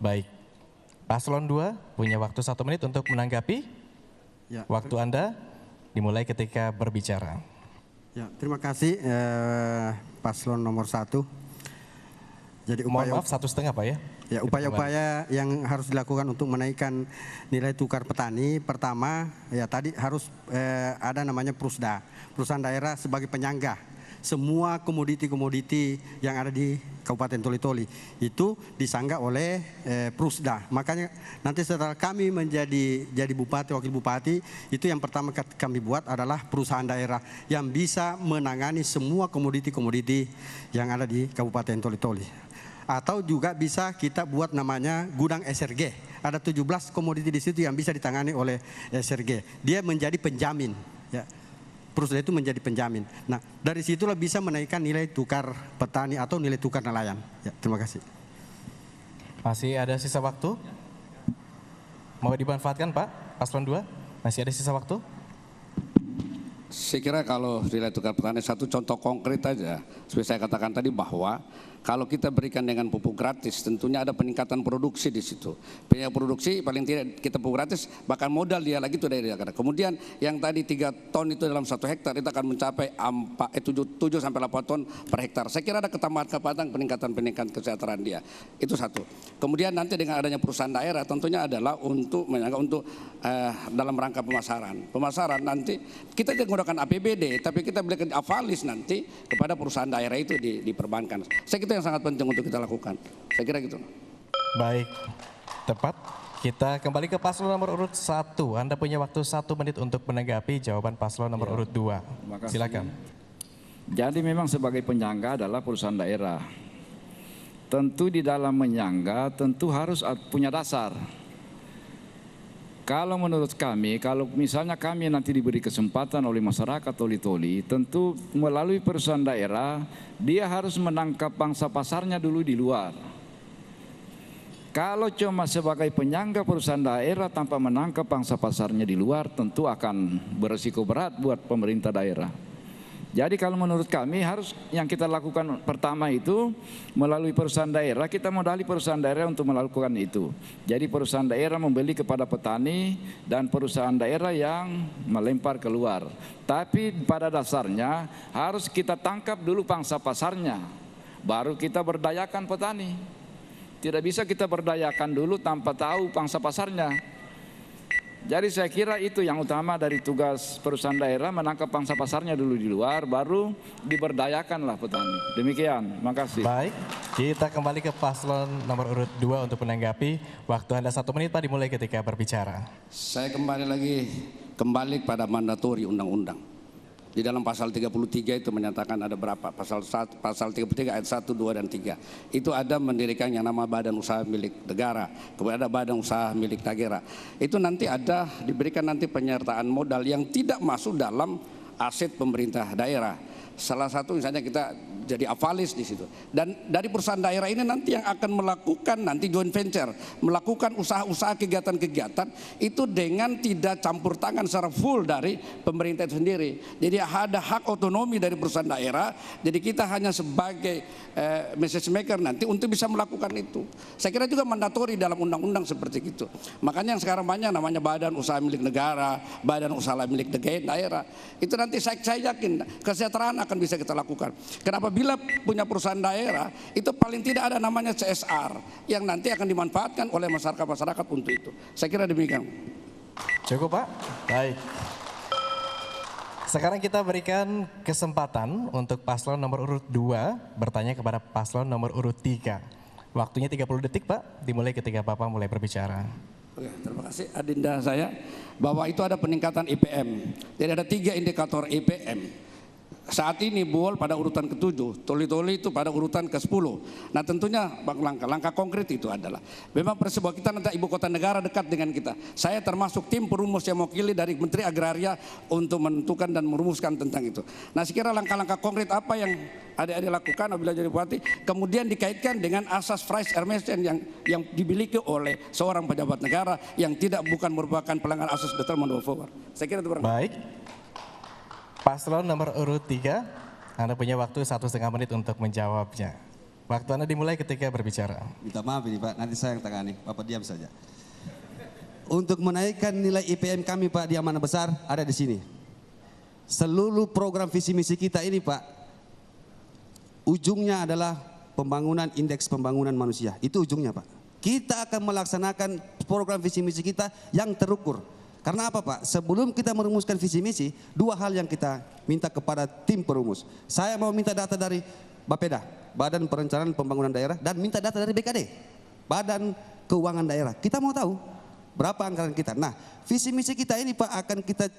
Baik. Paslon 2 punya waktu 1 menit untuk menanggapi. Ya. Waktu Anda dimulai ketika berbicara. Ya, terima kasih paslon nomor 1. Jadi mohon maaf 1,5 Pak ya. Ya, upaya-upaya yang harus dilakukan untuk menaikkan nilai tukar petani, pertama ya tadi harus ada namanya Prusda, perusahaan daerah sebagai penyangga. Semua komoditi-komoditi yang ada di Kabupaten Toli-Toli itu disanggah oleh Prusda. Makanya nanti setelah kami jadi bupati, wakil bupati, itu yang pertama kami buat adalah perusahaan daerah yang bisa menangani semua komoditi-komoditi yang ada di Kabupaten Toli-Toli. Atau juga bisa kita buat namanya gudang SRG. Ada 17 komoditi di situ yang bisa ditangani oleh SRG. Dia menjadi penjamin. Ya. Perusahaan itu menjadi penjamin. Nah, dari situlah bisa menaikkan nilai tukar petani atau nilai tukar nelayan. Ya, terima kasih. Masih ada sisa waktu? Mau dimanfaatkan Pak, paslon 2? Masih ada sisa waktu? Saya kira kalau nilai tukar petani satu contoh konkret aja, seperti saya katakan tadi bahwa Kalau kita berikan dengan pupuk gratis, tentunya ada peningkatan produksi di situ. Peningkatan produksi paling tidak kita pupuk gratis, bahkan modal dia lagi itu dari daerah. Kemudian yang tadi 3 ton itu dalam 1 hektar itu akan mencapai 7 sampai 8 ton per hektar. Saya kira ada ketambahan peningkatan kesejahteraan dia. Itu satu. Kemudian nanti dengan adanya perusahaan daerah tentunya adalah untuk dalam rangka pemasaran. Pemasaran nanti kita tidak menggunakan APBD, tapi kita berikan avalis nanti kepada perusahaan daerah itu diperbankan. Saya kira yang sangat penting untuk kita lakukan. Saya kira gitu. Baik, tepat. Kita kembali ke paslon nomor urut 1. Anda punya waktu 1 menit untuk menanggapi jawaban paslon nomor urut 2. Silakan. Jadi memang sebagai penyangga adalah perusahaan daerah. Tentu di dalam menyangga tentu harus punya dasar. Kalau menurut kami, kalau misalnya kami nanti diberi kesempatan oleh masyarakat toli-toli, tentu melalui perusahaan daerah, dia harus menangkap pangsa pasarnya dulu di luar. Kalau cuma sebagai penyangga perusahaan daerah tanpa menangkap pangsa pasarnya di luar, tentu akan berisiko berat buat pemerintah daerah. Jadi kalau menurut kami harus yang kita lakukan pertama itu melalui perusahaan daerah, kita modali perusahaan daerah untuk melakukan itu. Jadi perusahaan daerah membeli kepada petani dan perusahaan daerah yang melempar keluar. Tapi pada dasarnya harus kita tangkap dulu pangsa pasarnya, baru kita berdayakan petani. Tidak bisa kita berdayakan dulu tanpa tahu pangsa pasarnya. Jadi saya kira itu yang utama dari tugas perusahaan daerah, menangkap pangsa pasarnya dulu di luar, baru diberdayakanlah petani. Demikian, makasih. Baik, kita kembali ke paslon nomor urut 2 untuk menanggapi. Waktu Anda 1 menit Pak, dimulai ketika berbicara. Saya kembali pada mandatori undang-undang. Di dalam pasal 33 itu menyatakan ada berapa? Pasal 33 ayat 1, 2, dan 3. Itu ada mendirikan yang nama badan usaha milik negara. Kemudian ada badan usaha milik daerah. Itu nanti ada diberikan nanti penyertaan modal yang tidak masuk dalam aset pemerintah daerah. Salah satu misalnya kita jadi avalis di situ. Dan dari perusahaan daerah ini nanti yang akan melakukan nanti joint venture, melakukan usaha-usaha kegiatan-kegiatan itu dengan tidak campur tangan secara full dari pemerintah itu sendiri. Jadi ada hak otonomi dari perusahaan daerah. Jadi kita hanya sebagai message maker nanti untuk bisa melakukan itu. Saya kira juga mandatori dalam undang-undang seperti itu. Makanya yang sekarang banyak namanya badan usaha milik negara, badan usaha milik daerah. Itu nanti saya yakin kesejahteraan akan bisa kita lakukan. Kenapa? Bila punya perusahaan daerah itu paling tidak ada namanya CSR yang nanti akan dimanfaatkan oleh masyarakat untuk itu. Saya kira demikian. Cukup Pak? Baik. Sekarang kita berikan kesempatan untuk paslon nomor urut 2 bertanya kepada paslon nomor urut 3. Waktunya 30 detik Pak, dimulai ketika Bapak mulai berbicara. Oke, terima kasih Adinda saya. Bahwa itu ada peningkatan IPM. Jadi ada 3 indikator IPM. Saat ini Buol pada urutan ke-7, Toli-Toli itu pada urutan ke-10. Nah tentunya langkah konkret itu adalah memang bahwa kita nanti ibu kota negara dekat dengan kita. Saya termasuk tim perumus yang mewakili dari Menteri Agraria untuk menentukan dan merumuskan tentang itu. Nah sekira langkah-langkah konkret apa yang adik-adik lakukan apabila jadi bupati, kemudian dikaitkan dengan asas Price Ermessen yang dimiliki oleh seorang pejabat negara yang bukan merupakan pelanggaran asas Betterment of Power. Saya kira itu baik. Paslon nomor urut 3, Anda punya waktu 1,5 menit untuk menjawabnya. Waktu Anda dimulai ketika berbicara. Minta maaf ini Pak, nanti saya yang tangani, Bapak diam saja. Untuk menaikkan nilai IPM kami Pak di Amanah Besar ada di sini. Seluruh program visi misi kita ini Pak, ujungnya adalah pembangunan indeks pembangunan manusia. Itu ujungnya Pak. Kita akan melaksanakan program visi misi kita yang terukur. Karena apa Pak? Sebelum kita merumuskan visi misi, 2 hal yang kita minta kepada tim perumus. Saya mau minta data dari Bapeda, Badan Perencanaan Pembangunan Daerah, dan minta data dari BKD, Badan Keuangan Daerah. Kita mau tahu berapa anggaran kita. Nah, visi misi kita ini Pak akan kita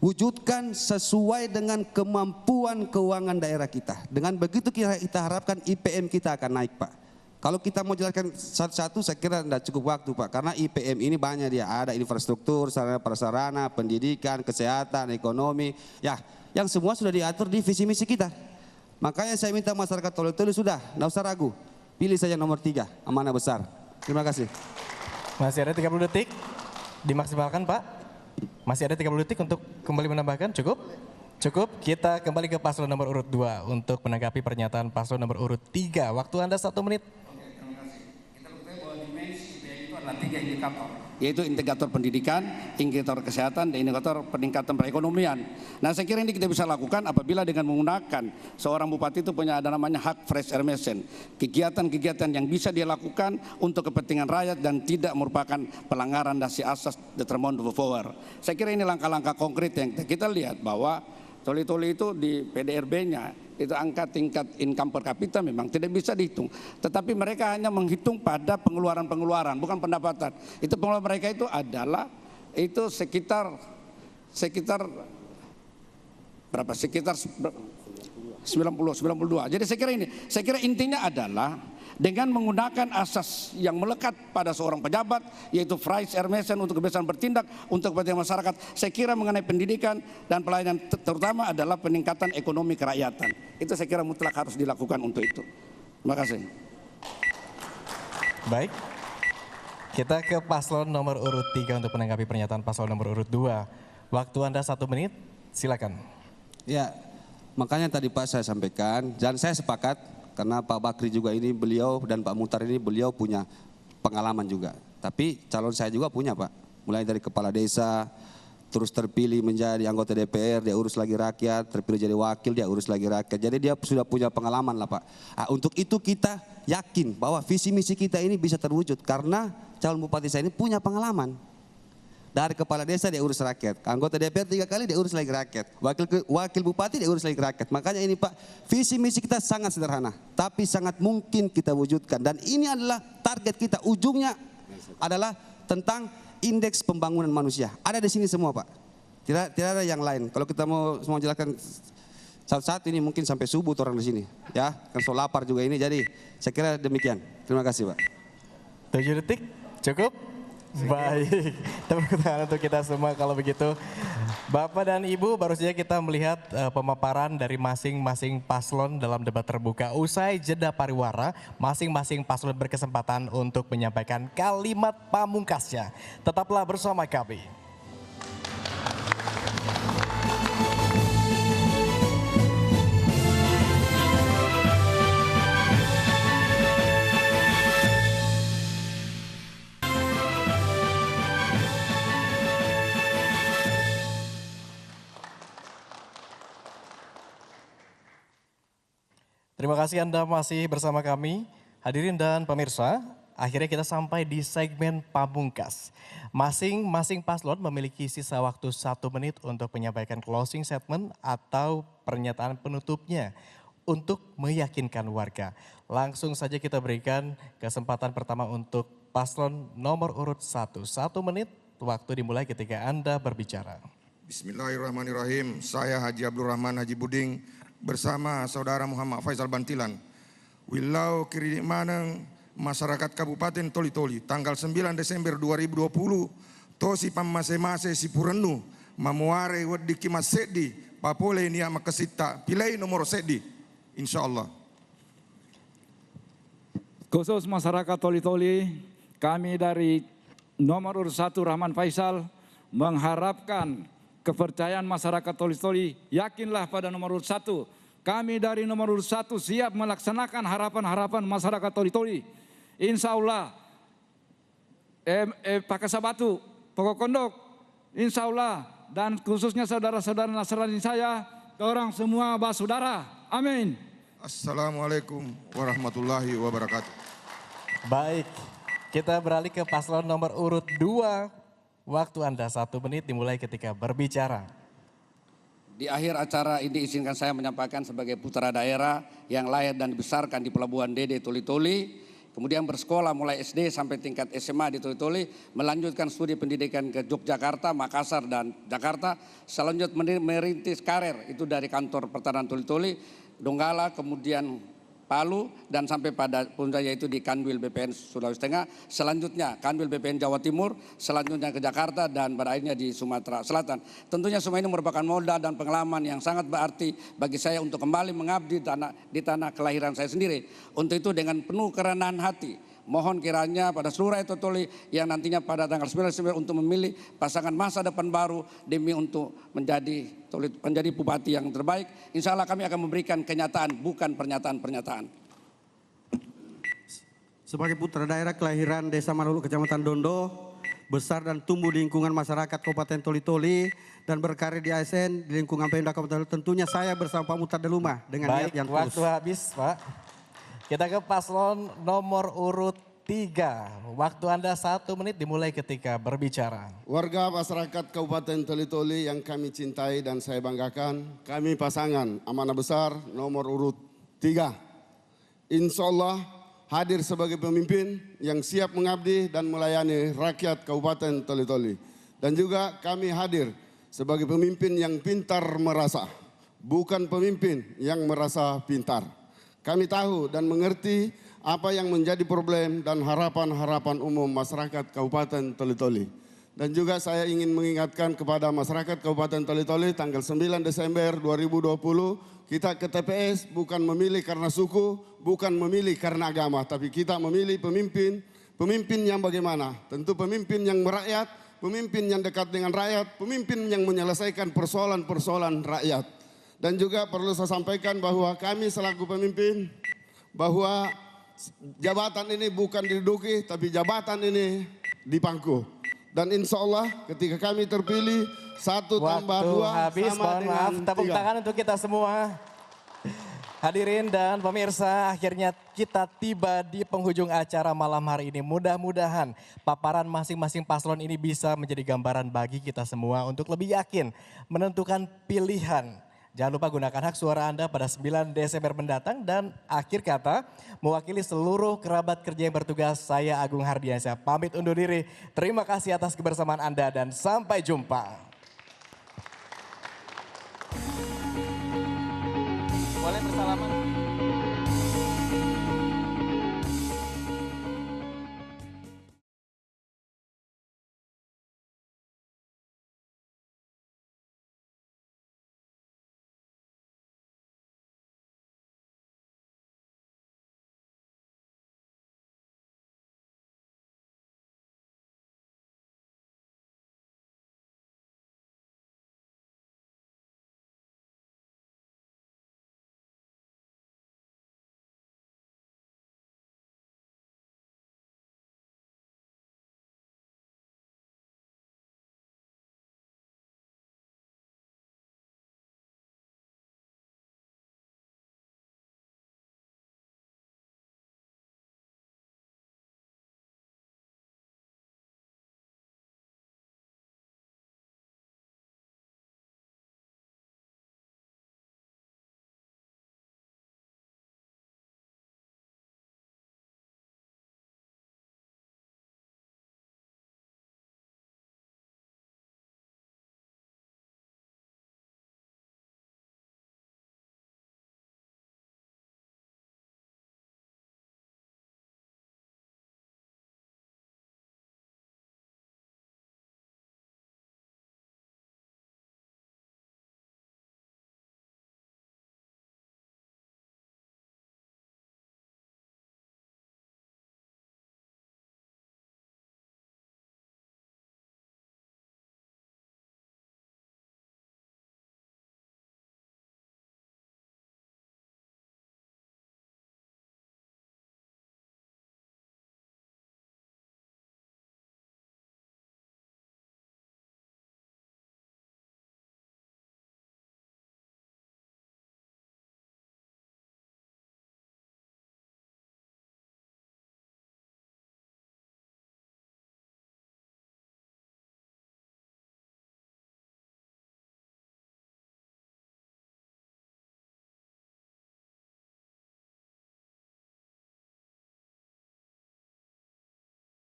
wujudkan sesuai dengan kemampuan keuangan daerah kita. Dengan begitu kita harapkan IPM kita akan naik Pak. Kalau kita mau jelaskan satu-satu saya kira tidak cukup waktu Pak. Karena IPM ini banyak dia. Ada infrastruktur, sarana prasarana, pendidikan, kesehatan, ekonomi. Ya, yang semua sudah diatur di visi misi kita. Makanya saya minta masyarakat Toli-Toli sudah, tidak usah ragu. Pilih saja nomor 3, Amanah Besar. Terima kasih. Masih ada 30 detik. Dimaksimalkan Pak. Masih ada 30 detik untuk kembali menambahkan, cukup? Cukup, kita kembali ke paslon nomor urut 2 untuk menanggapi pernyataan paslon nomor urut 3. Waktu Anda 1 menit. Oke, terima kasih. Kita ketahui bahwa dimensi IPM itu adalah 3 indikator, yaitu indikator pendidikan, indikator kesehatan, dan indikator peningkatan perekonomian. Nah, saya kira ini kita bisa lakukan apabila dengan menggunakan seorang bupati itu punya ada namanya hak fresh air machine. Kegiatan-kegiatan yang bisa dia lakukan untuk kepentingan rakyat dan tidak merupakan pelanggaran dasar asas determinant of power. Saya kira ini langkah-langkah konkret yang kita lihat bahwa Toli-Toli itu di PDRB-nya itu angka tingkat income per kapita memang tidak bisa dihitung. Tetapi mereka hanya menghitung pada pengeluaran-pengeluaran, bukan pendapatan. Itu pengeluaran mereka itu adalah itu sekitar berapa? Sekitar 92. Jadi saya kira intinya adalah dengan menggunakan asas yang melekat pada seorang pejabat, yaitu fresh air machine untuk kebiasaan bertindak untuk kepentingan masyarakat. Saya kira mengenai pendidikan dan pelayanan terutama adalah peningkatan ekonomi kerakyatan. Itu saya kira mutlak harus dilakukan untuk itu. Terima kasih. Baik, kita ke paslon nomor urut 3 untuk menanggapi pernyataan paslon nomor urut 2. Waktu Anda 1 menit, silakan. Ya, makanya tadi Pak saya sampaikan, dan saya sepakat karena Pak Bakri juga ini beliau dan Pak Muhtar ini beliau punya pengalaman juga. Tapi calon saya juga punya Pak, mulai dari kepala desa, terus terpilih menjadi anggota DPR, dia urus lagi rakyat, terpilih jadi wakil, dia urus lagi rakyat. Jadi dia sudah punya pengalaman lah Pak. Nah, untuk itu kita yakin bahwa visi misi kita ini bisa terwujud karena calon bupati saya ini punya pengalaman. Dari kepala desa dia urus rakyat, anggota DPR 3 kali dia urus lagi rakyat, wakil bupati dia urus lagi rakyat. Makanya ini Pak, visi misi kita sangat sederhana, tapi sangat mungkin kita wujudkan. Dan ini adalah target kita, ujungnya adalah tentang indeks pembangunan manusia. Ada di sini semua Pak, tidak ada yang lain. Kalau kita mau jelaskan satu-satu ini mungkin sampai subuh orang di sini, ya kan so lapar juga ini. Jadi saya kira demikian. Terima kasih Pak. 7 detik, cukup? Baik, tepuk tangan untuk kita semua kalau begitu. Bapak dan Ibu, baru saja kita melihat pemaparan dari masing-masing paslon dalam debat terbuka. Usai jeda pariwara, masing-masing paslon berkesempatan untuk menyampaikan kalimat pamungkasnya. Tetaplah bersama kami. Terima kasih Anda masih bersama kami. Hadirin dan pemirsa, akhirnya kita sampai di segmen pamungkas. Masing-masing paslon memiliki sisa waktu 1 menit untuk menyampaikan closing statement atau pernyataan penutupnya untuk meyakinkan warga. Langsung saja kita berikan kesempatan pertama untuk paslon nomor urut 1. 1 menit, waktu dimulai ketika Anda berbicara. Bismillahirrahmanirrahim. Saya Haji Abdul Rahman Haji Buding bersama Saudara Muhammad Faisal Bantilan. Wilau kiri maneng masyarakat Kabupaten Toli-Toli tanggal 9 Desember 2020 tosi pamase-mase si purenu mamuare wadiki masedi papole niya makasita pilai nomor sedi insyaallah. Khusus masyarakat Toli-Toli, kami dari nomor urut 1 Rahman Faisal mengharapkan kepercayaan masyarakat Toli-Toli, yakinlah pada nomor urut 1. Kami dari nomor urut 1 siap melaksanakan harapan-harapan masyarakat Toli-Toli. Insya Allah, pakai sabatu, pokok kondok, insya Allah, dan khususnya saudara-saudara Nasrani saya, orang semua bersaudara. Amin. Assalamualaikum warahmatullahi wabarakatuh. Baik, kita beralih ke paslon nomor urut 2. Waktu Anda 1 menit dimulai ketika berbicara. Di akhir acara ini izinkan saya menyampaikan sebagai putra daerah yang lahir dan dibesarkan di Pelabuhan Dede Toli-Toli, kemudian bersekolah mulai SD sampai tingkat SMA di Toli-Toli, melanjutkan studi pendidikan ke Yogyakarta, Makassar, dan Jakarta, selanjutnya merintis karir itu dari kantor pertanian Toli-Toli, Donggala, kemudian Palu, dan sampai pada puncak yaitu di Kanwil BPN Sulawesi Tengah, selanjutnya Kanwil BPN Jawa Timur, selanjutnya ke Jakarta, dan pada akhirnya di Sumatera Selatan. Tentunya semua ini merupakan modal dan pengalaman yang sangat berarti bagi saya untuk kembali mengabdi di tanah kelahiran saya sendiri. Untuk itu dengan penuh kerenahan hati, Mohon kiranya pada seluruh rakyat Toli yang nantinya pada tanggal 9 Desember untuk memilih pasangan masa depan baru demi untuk menjadi bupati yang terbaik. Insya Allah kami akan memberikan kenyataan, bukan pernyataan-pernyataan. Sebagai putra daerah kelahiran Desa Marulu, Kecamatan Dondo, besar dan tumbuh di lingkungan masyarakat Kabupaten Toli-Toli dan berkarir di ASN di lingkungan Pemda Kabupaten Toli, tentunya saya bersama Pak Muhtar Deluma dengan niat yang tulus. Waktu habis, Pak. Kita ke paslon nomor urut 3. Waktu Anda 1 menit dimulai ketika berbicara. Warga masyarakat Kabupaten Toli-Toli yang kami cintai dan saya banggakan, kami pasangan amanah besar nomor urut 3. Insya Allah hadir sebagai pemimpin yang siap mengabdi dan melayani rakyat Kabupaten Toli-Toli. Dan juga kami hadir sebagai pemimpin yang pintar merasa, bukan pemimpin yang merasa pintar. Kami tahu dan mengerti apa yang menjadi problem dan harapan-harapan umum masyarakat Kabupaten Toli-Toli. Dan juga saya ingin mengingatkan kepada masyarakat Kabupaten Toli-Toli tanggal 9 Desember 2020 kita ke TPS bukan memilih karena suku, bukan memilih karena agama, tapi kita memilih pemimpin yang bagaimana? Tentu pemimpin yang merakyat, pemimpin yang dekat dengan rakyat, pemimpin yang menyelesaikan persoalan-persoalan rakyat. Dan juga perlu saya sampaikan bahwa kami selaku pemimpin, bahwa jabatan ini bukan diduduki, tapi jabatan ini dipangku. Dan insya Allah ketika kami terpilih 1 tambah 2 habis, sama dengan 3. Tepuk tangan untuk kita semua. Hadirin dan pemirsa, akhirnya kita tiba di penghujung acara malam hari ini. Mudah-mudahan paparan masing-masing paslon ini bisa menjadi gambaran bagi kita semua untuk lebih yakin menentukan pilihan. Jangan lupa gunakan hak suara Anda pada 9 Desember mendatang. Dan akhir kata, mewakili seluruh kerabat kerja yang bertugas, saya Agung Hardiansyah pamit undur diri. Terima kasih atas kebersamaan Anda dan sampai jumpa. Boleh bersalaman.